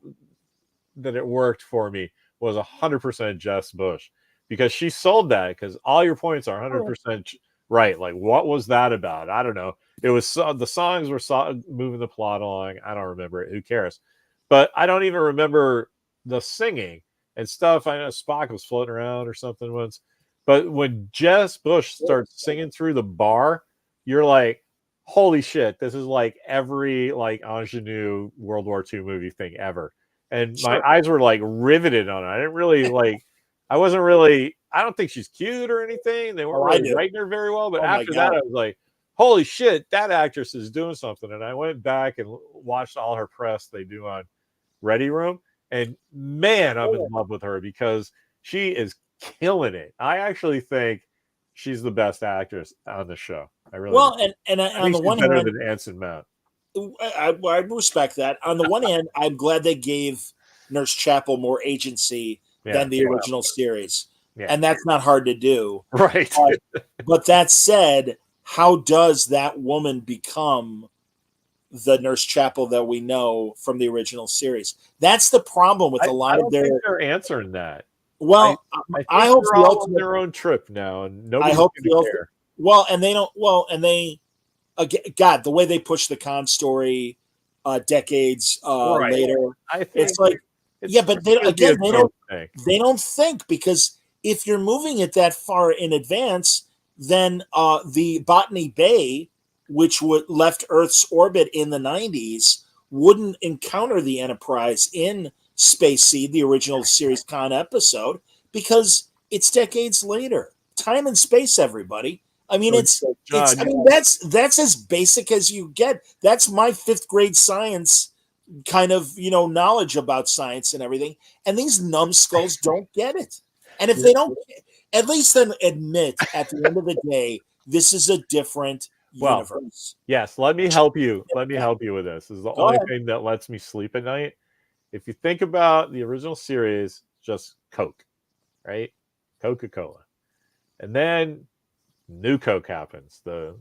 that it worked for me was 100% Jess Bush, because she sold that, because all your points are 100% right. Like, what was that about? I don't know. It was the songs were moving the plot along. I don't remember it. Who cares? But I don't even remember the singing and stuff. I know Spock was floating around or something once. But when Jess Bush starts singing through the bar, you're like, holy shit, this is like every like ingenue World War II movie thing ever. And my eyes were like riveted on it. I didn't really I don't think she's cute or anything. They weren't really writing her very well. But after that, I was like, holy shit, that actress is doing something. And I went back and watched all her press they do on Ready Room. And man, I'm in love with her, because she is killing it. I actually think she's the best actress on the show. I really and on the one better hand, than Anson Mount. I respect that. On the one hand, I'm glad they gave Nurse Chapel more agency than the original series. Yeah. And that's not hard to do. the Nurse Chapel that we know from the original series. That's the problem with a lot I of don't their. think they're answering that. Well, I think I hope they're the all on ultimate. their own trip now, and I nobody's hope going the to ultimate. care. Well, and they don't. Well, and they. God, the way they push the Khan story, decades Right. later, I think it's like, yeah, but they gonna be again its they own don't. thing. They don't think, because if you're moving it that far in advance, then the Botany Bay, which left Earth's orbit in the 90s, wouldn't encounter the Enterprise in Space Seed, the original series Khan episode, because it's decades later. Time and space, everybody. I mean, So, it's. John, I mean, that's as basic as you get. That's my fifth grade science kind of knowledge about science and everything, and these numbskulls don't get it. And if they don't, at least then admit at the end of the day, this is a different well, universe. yes, let me help you. Let me help you with this. This is the Go only ahead. thing that lets me sleep at night. If you think about the original series, just Coke, right? Coca-Cola. And then new Coke happens. The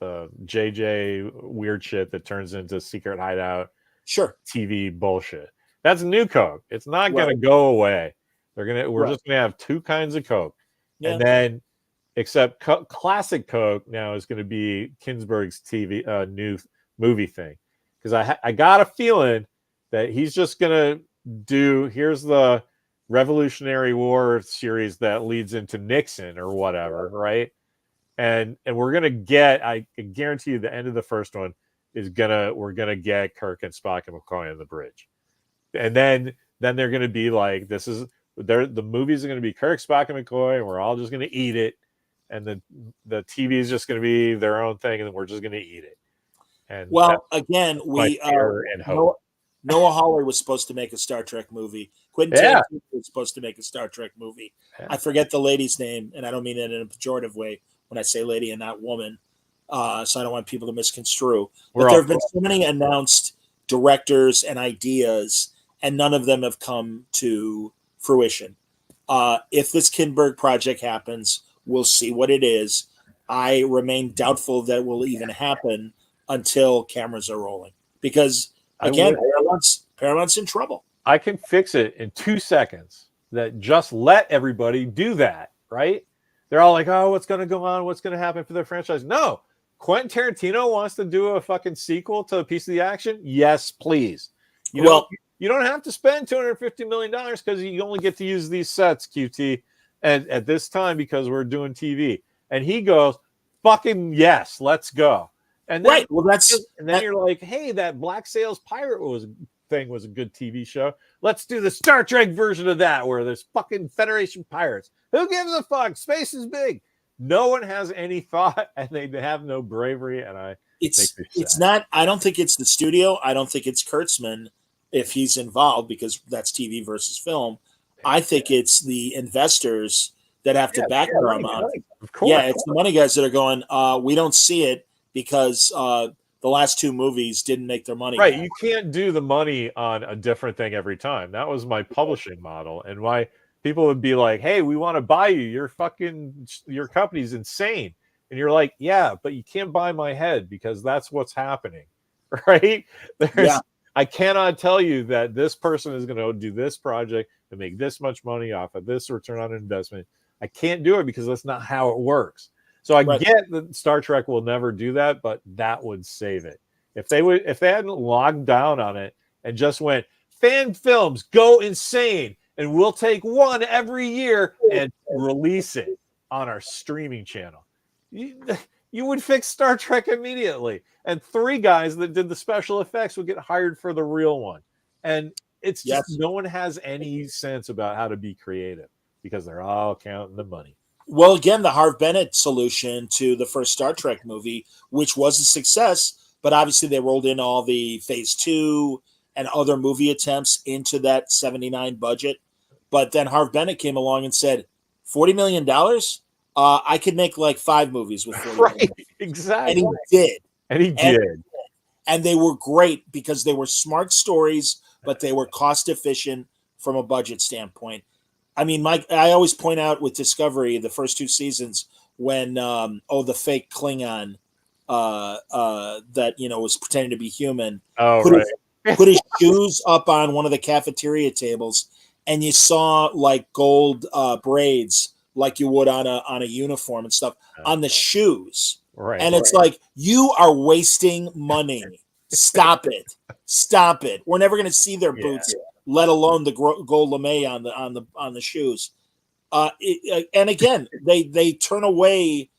JJ weird shit that turns into Secret Hideout Sure. TV bullshit. That's new Coke. It's not Right. going to go away. We're Right. just going to have two kinds of Coke. Yeah. And then except classic Coke now is going to be Kinberg's TV new movie thing, because I got a feeling that he's just going to do, here's the Revolutionary War series that leads into Nixon or whatever, right? And we're going to get, I guarantee you, the end of the first one is we're gonna get Kirk and Spock and McCoy on the bridge, and then they're going to be like, the movies are going to be Kirk, Spock, and McCoy, and we're all just going to eat it, and then the TV is just going to be their own thing, and then we're just going to eat it. And well, again, we and hope. Noah Hawley was supposed to make a Star Trek movie. Quentin Tarantino was supposed to make a Star Trek movie. Yeah. I forget the lady's name, and I don't mean it in a pejorative way when I say lady and not woman. So I don't want people to misconstrue. But there have been so many announced directors and ideas, and none of them have come to fruition. If this Kinberg project happens, we'll see what it is. I remain doubtful that will even happen until cameras are rolling, because again, Paramount's in trouble. I can fix it in 2 seconds. That just let everybody do that, right? They're all like, oh, what's going to go on? What's going to happen for their franchise? No. Quentin Tarantino wants to do a fucking sequel to a piece of the action? Yes, please. You don't have to spend $250 million because you only get to use these sets, QT, at this time because we're doing TV. And he goes, fucking yes, let's go. And then, right. Well, you're like, hey, that Black Sails Pirate was a good TV show. Let's do the Star Trek version of that where there's fucking Federation pirates. Who gives a fuck? Space is big. No one has any thought, and they have no bravery. And it's not. I don't think it's the studio. I don't think it's Kurtzman if he's involved, because that's TV versus film. I think it's the investors that have to back Paramount. Of course. Yeah, it's the money guys that are going, we don't see it because the last two movies didn't make their money. Right. Back. You can't do the money on a different thing every time. That was my publishing model, and why people would be like, hey, we want to buy you. Your company's insane. And you're like, yeah, but you can't buy my head because that's what's happening. Right? I cannot tell you that this person is going to do this project and make this much money off of this return on investment. I can't do it because that's not how it works. So I get that Star Trek will never do that, but that would save it. If they hadn't logged down on it and just went, fan films, go insane, and we'll take one every year and release it on our streaming channel, you would fix Star Trek immediately. And 3 guys that did the special effects would get hired for the real one. And it's just no one has any sense about how to be creative because they're all counting the money. Well, again, the Harv Bennett solution to the first Star Trek movie, which was a success, but obviously they rolled in all the Phase 2 and other movie attempts into that 79 budget. But then Harv Bennett came along and said, $40 million? I could make like 5 movies with $40 million. Exactly. And he did. And they were great because they were smart stories, but they were cost efficient from a budget standpoint. I mean, Mike, I always point out with Discovery, the first 2 seasons, when the fake Klingon that was pretending to be human. Oh, put right. put his shoes up on one of the cafeteria tables, and you saw like gold braids, like you would on a uniform and stuff, on the shoes. Right. And it's like, you are wasting money. Stop it. Stop it. We're never going to see their boots, let alone the gold lame on the shoes. And again, they turn away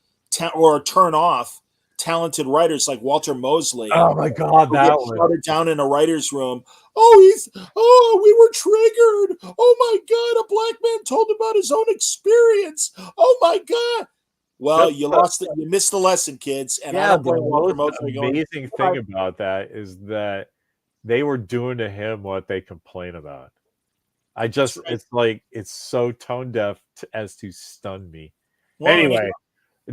or turn off talented writers like Walter Mosley. Oh my God, that one. Shut it down in a writer's room. We were triggered. Oh my God, a black man told about his own experience. Oh my God. Well, you missed the lesson, kids. And I don't blame Walter Mosley. The amazing thing about that is that they were doing to him what they complain about. It's like, it's so tone deaf as to stun me. Well, anyway,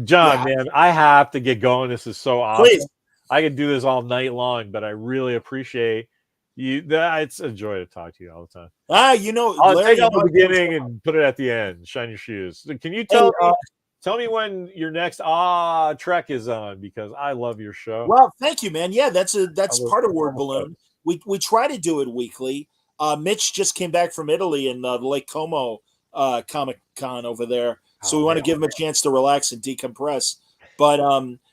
John, man, I have to get going. This is so awesome. Please. I could do this all night long, but I really appreciate you. It's a joy to talk to you all the time. I'll Larry, take out the beginning and put it at the end. Shine your shoes. Can you tell me when your next Trek is on, because I love your show. Well, thank you, man. Yeah, that's part of Word Balloon. We try to do it weekly. Mitch just came back from Italy in the Lake Como Comic Con over there. So we want to give him a chance to relax and decompress. But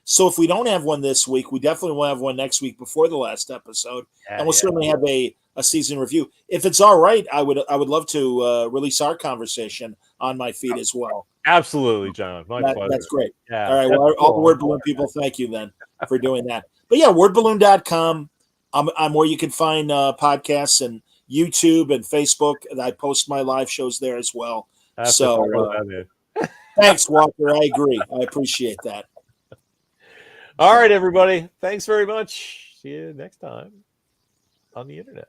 so if we don't have one this week, we definitely will have one next week before the last episode, and we'll certainly have a season review. If it's all right, I would love to release our conversation on my feed as well. Absolutely, John. My pleasure. That's great. Yeah, all right. Well, all the Word Balloon people, thank you then for doing that. But yeah, wordballoon.com. I'm where you can find podcasts and YouTube and Facebook. And I post my live shows there as well. Thanks, Walker. I agree. I appreciate that. All right, everybody. Thanks very much. See you next time on the internet.